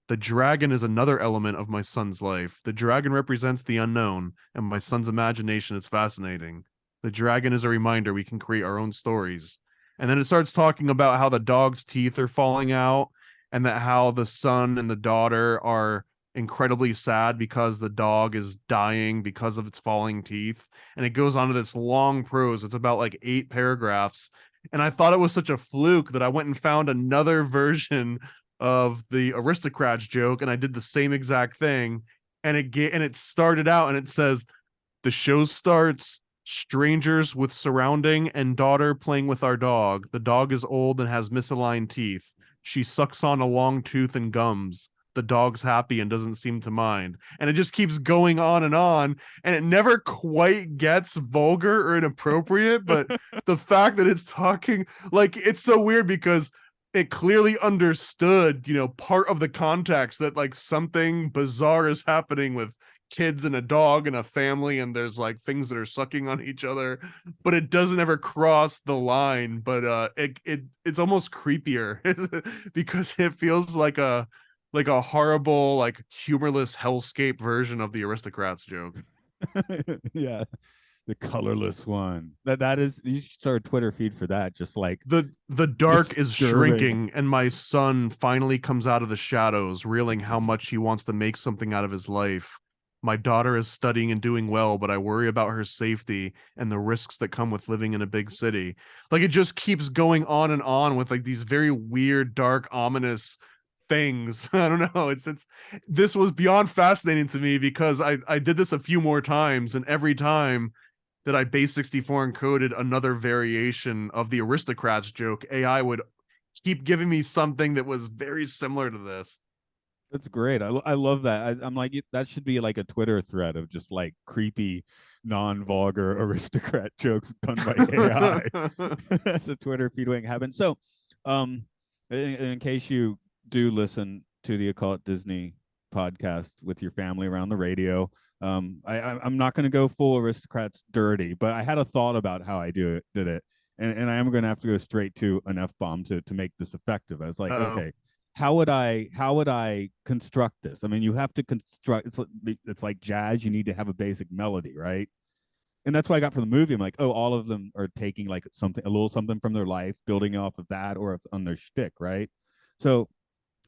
The dragon is another element of my son's life. The dragon represents the unknown, and my son's imagination is fascinating. The dragon is a reminder we can create our own stories. And then it starts talking about how the dog's teeth are falling out, and that how the son and the daughter are incredibly sad because the dog is dying because of its falling teeth. And it goes on to this long prose. It's about like 8 paragraphs. And I thought it was such a fluke that I went and found another version of the Aristocrats joke, and I did the same exact thing. And it started out and it says, the show starts strangers with surrounding and daughter playing with our dog. The dog is old and has misaligned teeth. She sucks on a long tooth and gums. The dog's happy and doesn't seem to mind. And it just keeps going on, and it never quite gets vulgar or inappropriate. But the fact that it's talking, like, it's so weird because it clearly understood, part of the context that like something bizarre is happening with kids and a dog and a family, and there's like things that are sucking on each other, but it doesn't ever cross the line. But it's almost creepier because it feels like a horrible, like humorless hellscape version of the Aristocrats joke. Yeah, the colorless one. That is, you should start a Twitter feed for that. Just like the dark is disturbing. shrinking, and my son finally comes out of the shadows, reeling how much he wants to make something out of his life. My daughter is studying and doing well, but I worry about her safety and the risks that come with living in a big city. Like, it just keeps going on and on with like these very weird, dark, ominous things. I don't know. It's this was beyond fascinating to me because I did this a few more times, and every time that I base 64 encoded another variation of the Aristocrats joke, AI would keep giving me something that was very similar to this. That's great. I love that. I'm like, that should be like a Twitter thread of just like creepy, non-vulgar aristocrat jokes done by AI. That's a Twitter feed waiting to happen. So, in case you do listen to the Occult Disney podcast with your family around the radio, I'm not going to go full Aristocrats dirty, but I had a thought about how I did it, and I am going to have to go straight to an F bomb to make this effective. I was like, Uh-oh. okay, how would I construct this? I mean, you have to construct. It's like jazz. You need to have a basic melody, right? And that's what I got from the movie. I'm like, oh, all of them are taking like something, a little something from their life, building off of that or on their shtick, right? So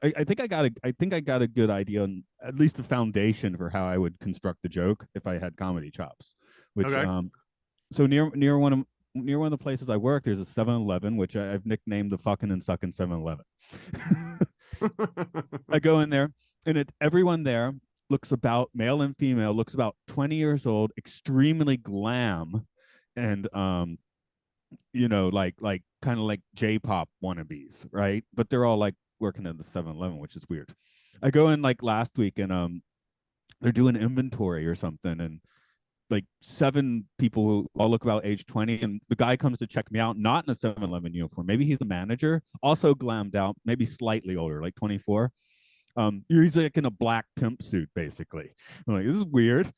I think I got a good idea on at least the foundation for how I would construct the joke if I had comedy chops. Which Okay. so near one of the places I work, there's a 7-Eleven, which I've nicknamed the fucking and sucking 7-Eleven. I go in there, and everyone there looks about, male and female, looks about 20 years old, extremely glam, and like kind of like J-pop wannabes, right? But they're all like working at the 7-Eleven, which is weird. I go in like last week, and they're doing inventory or something, and like 7 people who all look about age 20, and the guy comes to check me out, not in a 7-Eleven uniform. Maybe he's the manager, also glammed out, maybe slightly older, like 24. He's like in a black pimp suit, basically. I'm like, this is weird.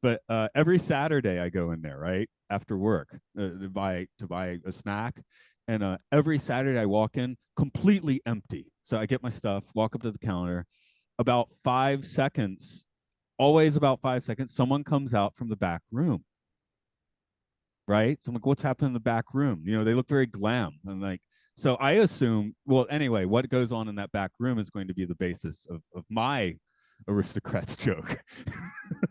But every Saturday I go in there, right after work, to buy a snack, and every Saturday I walk in completely empty. So I get my stuff, walk up to the counter. About 5 seconds, always about 5 seconds, someone comes out from the back room, right? So I'm like, what's happening in the back room? They look very glam. I'm like, so I assume, well, anyway, what goes on in that back room is going to be the basis of my aristocrats joke.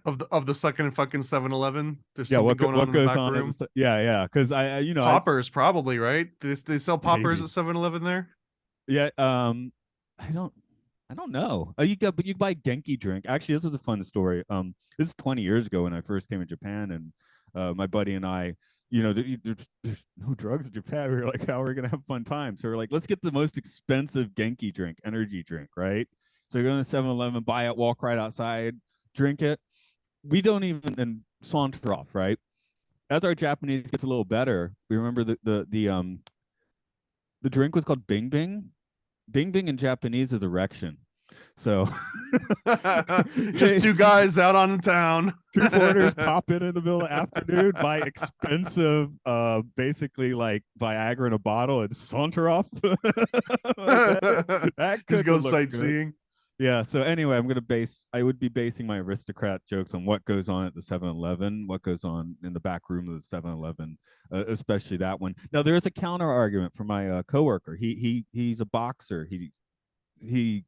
Of the second fucking 7-Eleven. There's Yeah, something going on what in the goes back on at room. yeah, because I Poppers, probably, right? They sell poppers maybe. at 7-Eleven there. Yeah, I don't know. But you buy Genki drink. Actually, this is a fun story. This is 20 years ago when I first came to Japan, and my buddy and I, there's no drugs in Japan. We were like, how are we gonna have fun time? So we're like, let's get the most expensive Genki drink, energy drink, right? So we go to the 7-Eleven, buy it, walk right outside, drink it. We don't even and saunter off, right? As our Japanese gets a little better, we remember the drink was called Bing Bing. Bing Bing in Japanese is erection. So Just hey, two guys out on town. two foreigners pop in the middle of the afternoon, buy expensive, basically like Viagra in a bottle, and saunter off. Like that Just couldn't go look good. sightseeing. Yeah. So anyway, I would be basing my aristocrat jokes on what goes on at the 7-Eleven, what goes on in the back room of the 7-Eleven, especially that one. Now there is a counter argument for my coworker. He's a boxer. He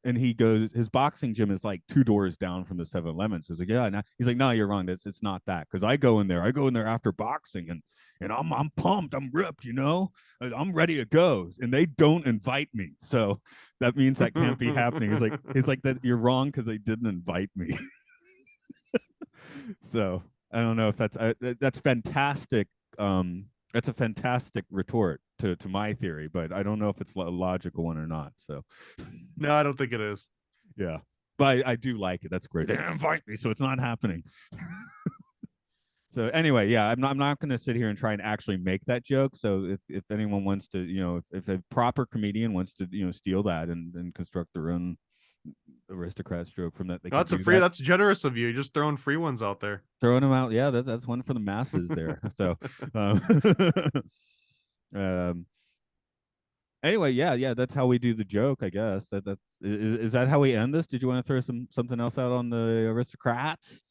and he goes, his boxing gym is like 2 doors down from the 7-Eleven. So he's like, yeah. He's like, no, you're wrong. It's not that. Because I go in there after boxing, and I'm pumped, I'm ripped, I'm ready to go. And they don't invite me. So that means that can't be happening. He's like that you're wrong because they didn't invite me. So I don't know if that's fantastic. That's a fantastic retort to my theory, but I don't know if it's a logical one or not. So No, I don't think it is. yeah, but I do like it. That's great. They didn't invite me, so it's not happening. So anyway, yeah, I'm not going to sit here and try and actually make that joke. So if anyone wants to, if a proper comedian wants to, steal that and construct their own aristocrats joke from that, they No, can that's a do free. that. That's generous of you. Just throwing free ones out there. Throwing them out, yeah, that's one for the masses there. So, um, um, anyway, yeah, that's how we do the joke, I guess. Is that how we end this? Did you want to throw something else out on the aristocrats?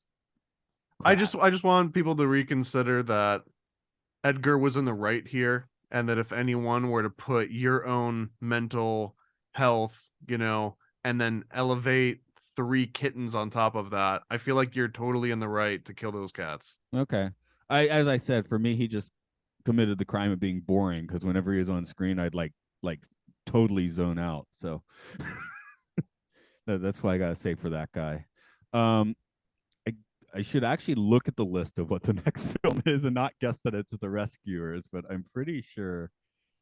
I just want people to reconsider that Edgar was in the right here, and that if anyone were to put your own mental health, and then elevate 3 kittens on top of that, I feel like you're totally in the right to kill those cats. Okay. As I said, for me, he just committed the crime of being boring because whenever he was on screen, I'd like totally zone out. So that's why I gotta say for that guy. Um, I I should actually look at the list of what the next film is and not guess that it's The Rescuers, but I'm pretty sure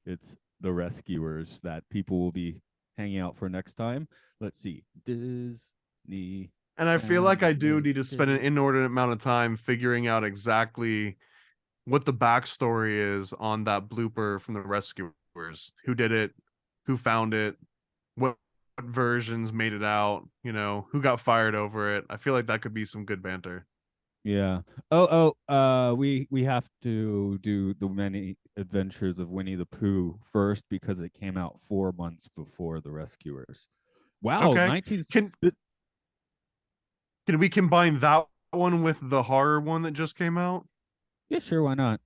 it's The Rescuers that people will be hanging out for next time. Let's see. Disney And I feel like I do need to spend an animated. inordinate amount of time figuring out exactly what the backstory is on that blooper from the rescuers. Who did it? Who found it? What versions made it out? Who got fired over it? I feel like that could be some good banter. Yeah. We have to do the many adventures of Winnie the Pooh first because it came out 4 months before the Rescuers. Wow, Okay. 19. Can can we combine that one with the horror one that just came out? Yeah, sure, why not?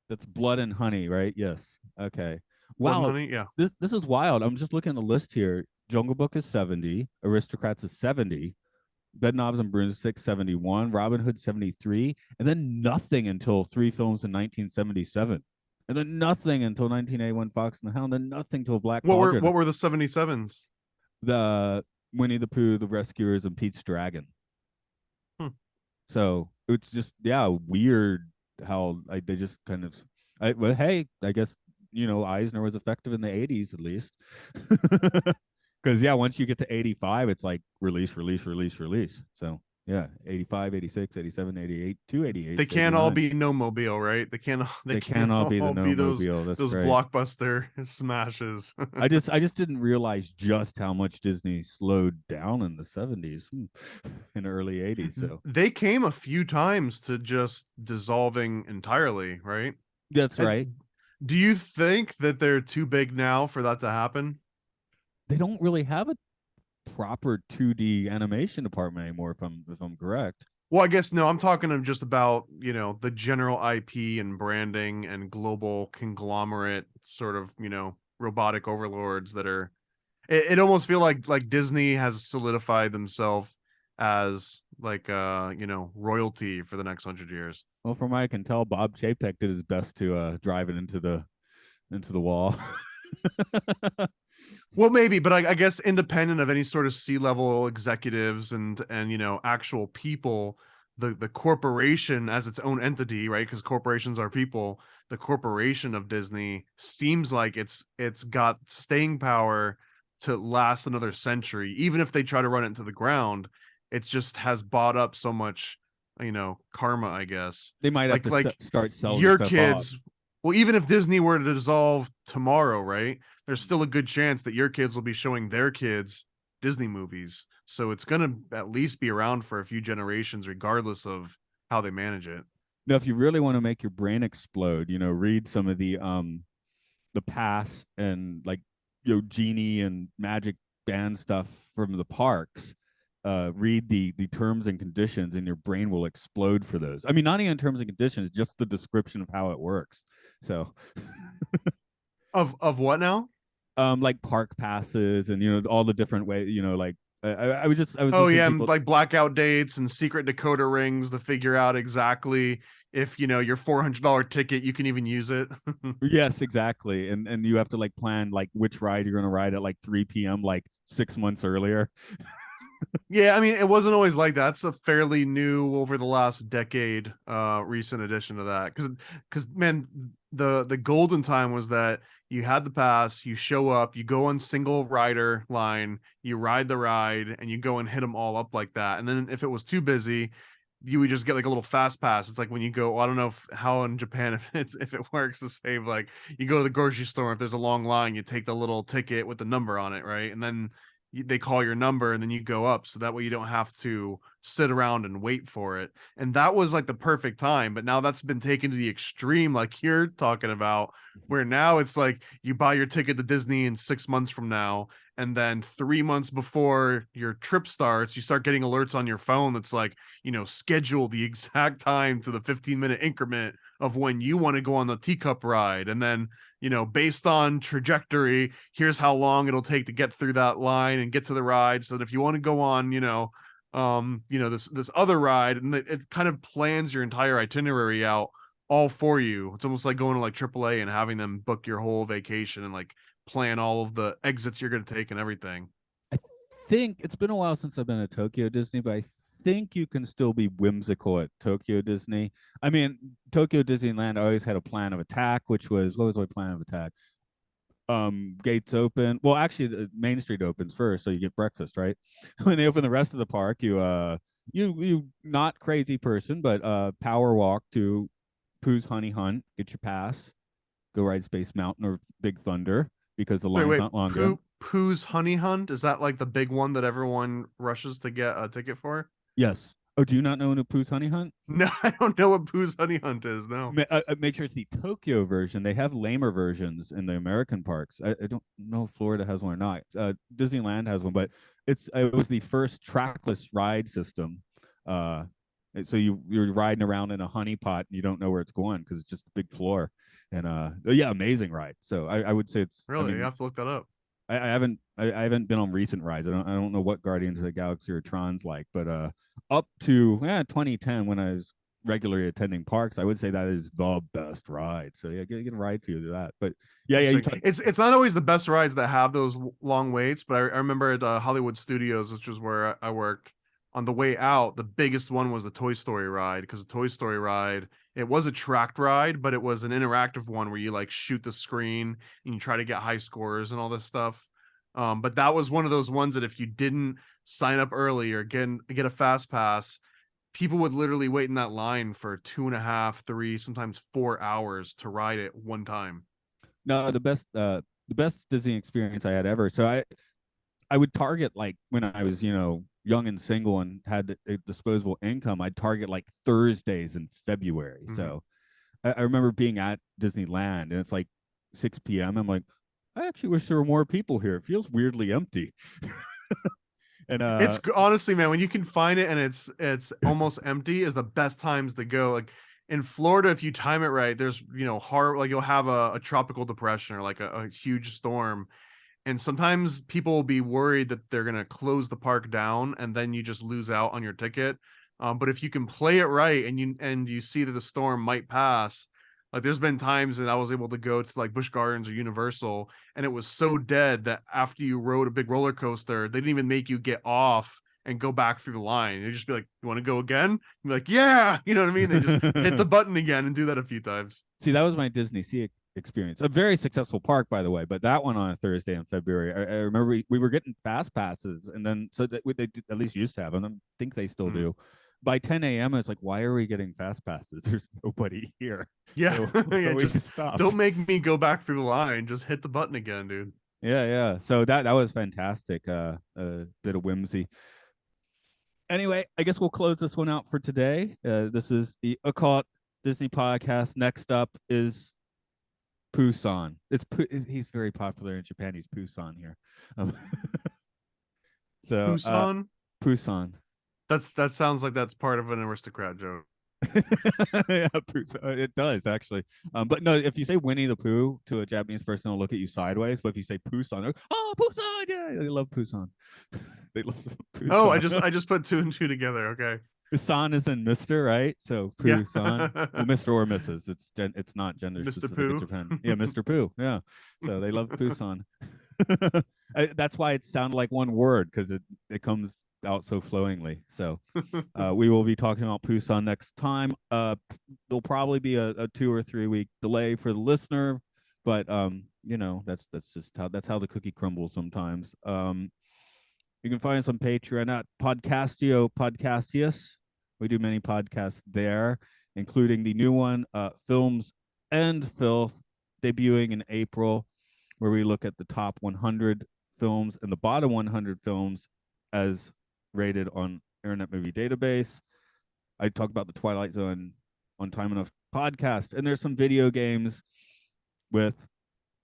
That's Blood and Honey, right? Yes. Okay. Blood and Wow, Honey? Yeah. this is wild. I'm just looking at the list here. Jungle Book is 70, Aristocrats is 70, Bedknobs and Broomsticks 71, Robin Hood 73, and then nothing until three films in 1977. And then nothing until 1981 Fox and the Hound, and nothing till Black What Cauldron. were the 77s? The Winnie the Pooh, The Rescuers, and Pete's Dragon. Hmm. So it's just yeah, weird how they just kind of well, hey, I guess Eisner was effective in the 80s at least. Because yeah, once you get to 85, it's like release, release, release, release. So yeah, 85, 86, 87, 88, 288, They can't all 89. be No Mobile, right? They They can't can't all be the all no be mobile. That's those right. blockbuster smashes. I just didn't realize just how much Disney slowed down in the 70s and early 80s. So They came a few times to just dissolving entirely, right? that's right. And do you think that they're too big now for that to happen? They don't really have a proper 2D animation department anymore, if I'm correct. Well, I guess no, I'm talking of just about, the general IP and branding and global conglomerate sort of, robotic overlords that are it almost feel like Disney has solidified themselves as like royalty for the next 100 years. Well, from what I can tell, Bob Chapek did his best to drive it into the wall. Well, maybe, but I guess independent of any sort of C-level executives and actual people, the corporation as its own entity, right? Because corporations are people. The corporation of Disney seems like it's got staying power to last another century, even if they try to run it into the ground. It just has bought up so much, karma, I guess. They might have Like to like start selling your stuff off. kids. Well, even if Disney were to dissolve tomorrow, right? There's still a good chance that your kids will be showing their kids Disney movies. So it's going to at least be around for a few generations, regardless of how they manage it. Now, if you really want to make your brain explode, read some of the past and like genie and magic band stuff from the parks. Read the terms and conditions, and your brain will explode for those. I mean, not even terms and conditions, just the description of how it works. So, Of what now? like park passes and all the different ways. Like I was Oh listening to yeah, people. like blackout dates and secret decoder rings to figure out exactly if your $400 ticket you can even use it. Yes, exactly, and you have to like plan like which ride you're going to ride at like 3 p.m. like 6 months earlier. Yeah, I mean, it wasn't always like that. It's a fairly new over the last decade recent addition to that. Cuz man, the golden time was that you had the pass, you show up, you go on single rider line, you ride the ride and you go and hit them all up like that. And then if it was too busy, you would just get like a little fast pass. It's like when you go, I don't know how in Japan if it works to save like you go to the grocery store if there's a long line, you take the little ticket with the number on it, right? And then they call your number and then you go up so that way you don't have to sit around and wait for it. And that was like the perfect time, but now that's been taken to the extreme like you're talking about, where now it's like you buy your ticket to Disney in 6 months from now, and then 3 months before your trip starts you start getting alerts on your phone that's like, schedule the exact time to the 15-minute increment of when you want to go on the teacup ride, and then based on trajectory, here's how long it'll take to get through that line and get to the ride. So that if you want to go on, this other ride, and it kind of plans your entire itinerary out all for you. It's almost like going to like AAA and having them book your whole vacation and like plan all of the exits you're going to take and everything. I think it's been a while since I've been at Tokyo Disney, but I think you can still be whimsical at Tokyo Disney. I mean, Tokyo Disneyland always had a plan of attack, which was what was my plan of attack? Gates open. Well, actually, the Main Street opens first, so you get breakfast, right? When they open the rest of the park, you not crazy person, but power walk to Pooh's Honey Hunt, get your pass, go ride Space Mountain or Big Thunder because the Wait, line's wait. not long enough. Pooh's Honey Hunt, is that like the big one that everyone rushes to get a ticket for? Yes. Oh, do you not know Pooh's Honey Hunt? No, I don't know what Pooh's Honey Hunt is. No. Make sure it's the Tokyo version. They have lamer versions in the American parks. I don't know if Florida has one or not. Disneyland has one, but it was the first trackless ride system. Uh, so you're riding around in a honey pot and you don't know where it's going because it's just a big floor. And yeah, amazing ride. So I would say it's. I Really, you mean, have to look that up. I haven't been on recent rides. I don't know what Guardians of the Galaxy or Tron's like, but up to 2010 when I was regularly attending parks, I would say that is the best ride. So yeah, get a ride for you to that. But yeah, you Interesting. It's not always the best rides that have those long waits, but I remember at Hollywood Studios, which was where I worked. On the way out, the biggest one was the Toy Story ride because the Toy Story ride it was a tracked ride, but it was an interactive one where you like shoot the screen and you try to get high scores and all this stuff. But that was one of those ones that if you didn't sign up early or get a fast pass, people would literally wait in that line for 2.5, 3, sometimes 4 hours to ride it one time. no, the best Disney experience I had ever. So I would target like when I was young and single and had a disposable income. I'd target like Thursdays in February. Mm-hmm. So I remember being at Disneyland and it's like 6 p.m. I'm like, I actually wish there were more people here. It feels weirdly empty. And It's honestly, man, when you can find it and it's almost empty is the best times to go. Like in Florida, if you time it right, there's hard like you'll have a tropical depression or like a huge storm. And sometimes people will be worried that they're gonna close the park down and then you just lose out on your ticket. But if you can play it right and you see that the storm might pass, like there's been times that I was able to go to like Busch Gardens or Universal, and it was so dead that after you rode a big roller coaster, they didn't even make you get off and go back through the line. They just be like, "You want to go again?" You're like, "Yeah," you know what I mean? They just hit the button again and do that a few times. see, that was my Disney Sea experience. A very successful park, by the way, but that one on a Thursday in February. I remember we were getting fast passes, and then so that they at least used to have them. I think they still Mhm. do. By 10 a.m., it's like, why are we getting fast passes? There's nobody here. Yeah, So, yeah. so we Just don't stopped. make me go back through the line. Just hit the button again, dude. Yeah, yeah. So that was fantastic. A bit of whimsy. Anyway, I guess we'll close this one out for today. This is the Occult Disney podcast. Next up is Pusan. He's very popular in Japan. He's Pusan here. Um, so Busan. Pusan. That sounds like that's part of an aristocrat joke. Yeah, it does actually. But no, if you say Winnie the Pooh to a Japanese person, they'll look at you sideways. But if you say Pusan, they're like, oh, Pusan, yeah, they love Pusan. They love Oh, I Pusan. just I just put two and two together. Okay. San is in Mister, right? So Yeah. Pooh San. Well, Mister or Mrs. It's not gender Mr. specific in Pooh. Japan. Yeah, Mr. Pooh. Yeah. So they love Pooh San. That's why it sounded like one word because it comes out so flowingly. So we will be talking about Pooh San next time. There'll probably be a 2 or 3 week delay for the listener, but that's just how the cookie crumbles sometimes. You can find us on Patreon at Podcastio Podcastius. We do many podcasts there, including the new one, Films and Filth, debuting in April, where we look at the top 100 films and the bottom 100 films as rated on Internet Movie Database. I talk about the Twilight Zone on Time Enough podcast, and there's some video games with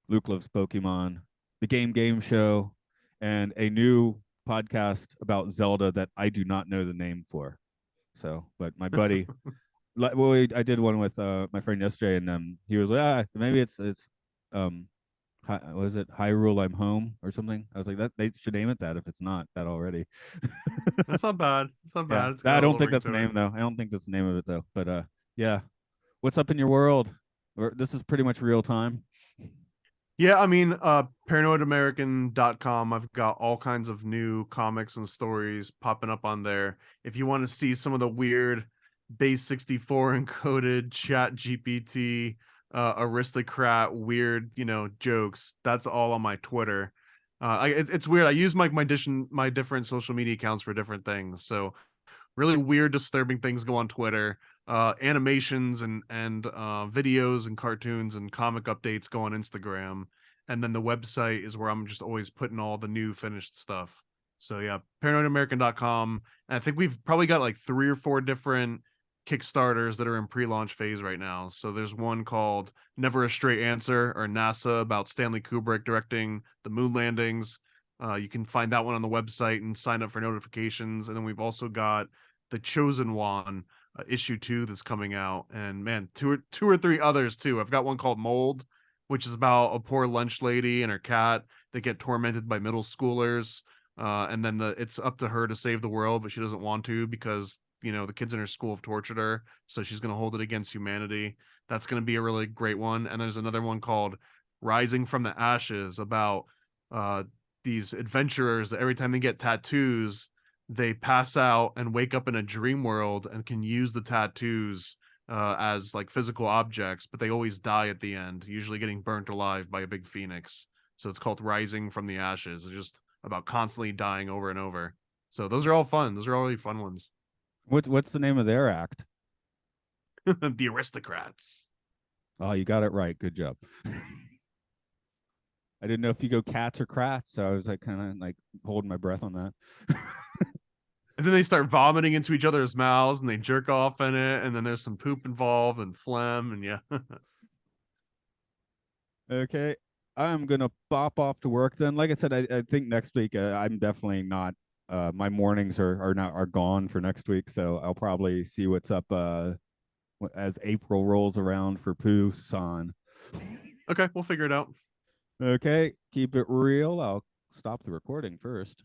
Luke Loves Pokemon, the Game Show, and a new podcast about Zelda that I do not know the name for. So, but my buddy, I did one with my friend yesterday, and he was like, maybe it's was it Hyrule I'm Home or something? I was like, that they should name it that if it's not that already. That's not bad. It's not Yeah, bad. It's got I a don't little think ring that's the to it. name though. I don't think that's the name of it though. But yeah, what's up in your world? This is pretty much real time. Yeah, I mean, paranoidamerican.com. I've got all kinds of new comics and stories popping up on there. If you want to see some of the weird base 64 encoded chat GPT aristocrat weird, jokes, that's all on my Twitter. It's weird. I use my different social media accounts for different things. So really weird, disturbing things go on Twitter. Animations and videos and cartoons and comic updates go on Instagram, and then the website is where I'm just always putting all the new finished stuff. So yeah, paranoidamerican.com. And I think we've probably got like 3 or 4 different Kickstarters that are in pre-launch phase right now. So there's one called Never a Straight Answer, or NASA, about Stanley Kubrick directing the moon landings. You can find that one on the website and sign up for notifications. And then we've also got The Chosen One, issue 2 that's coming out. And man, two or three others too. I've got one called Mold, which is about a poor lunch lady and her cat that get tormented by middle schoolers. And then it's up to her to save the world, but she doesn't want to because the kids in her school have tortured her, so she's going to hold it against humanity. That's going to be a really great one. And there's another one called Rising from the Ashes, about uh these adventurers that every time they get tattoos, they pass out and wake up in a dream world and can use the tattoos as like physical objects, but they always die at the end, usually getting burnt alive by a big phoenix. So it's called Rising from the Ashes. It's just about constantly dying over and over. So those are all fun. Those are all really fun ones. What's the name of their act? The Aristocrats. Oh, you got it right. Good job. I didn't know if you go cats or crats, so I was like kind of like holding my breath on that. And then they start vomiting into each other's mouths and they jerk off in it, and then there's some poop involved and phlegm, and yeah. Okay. I'm gonna pop off to work then. Like I said, I think next week I'm definitely not. My mornings are gone for next week, so I'll probably see what's up as April rolls around for Poo-san. Okay, we'll figure it out. Okay, keep it real. I'll stop the recording first.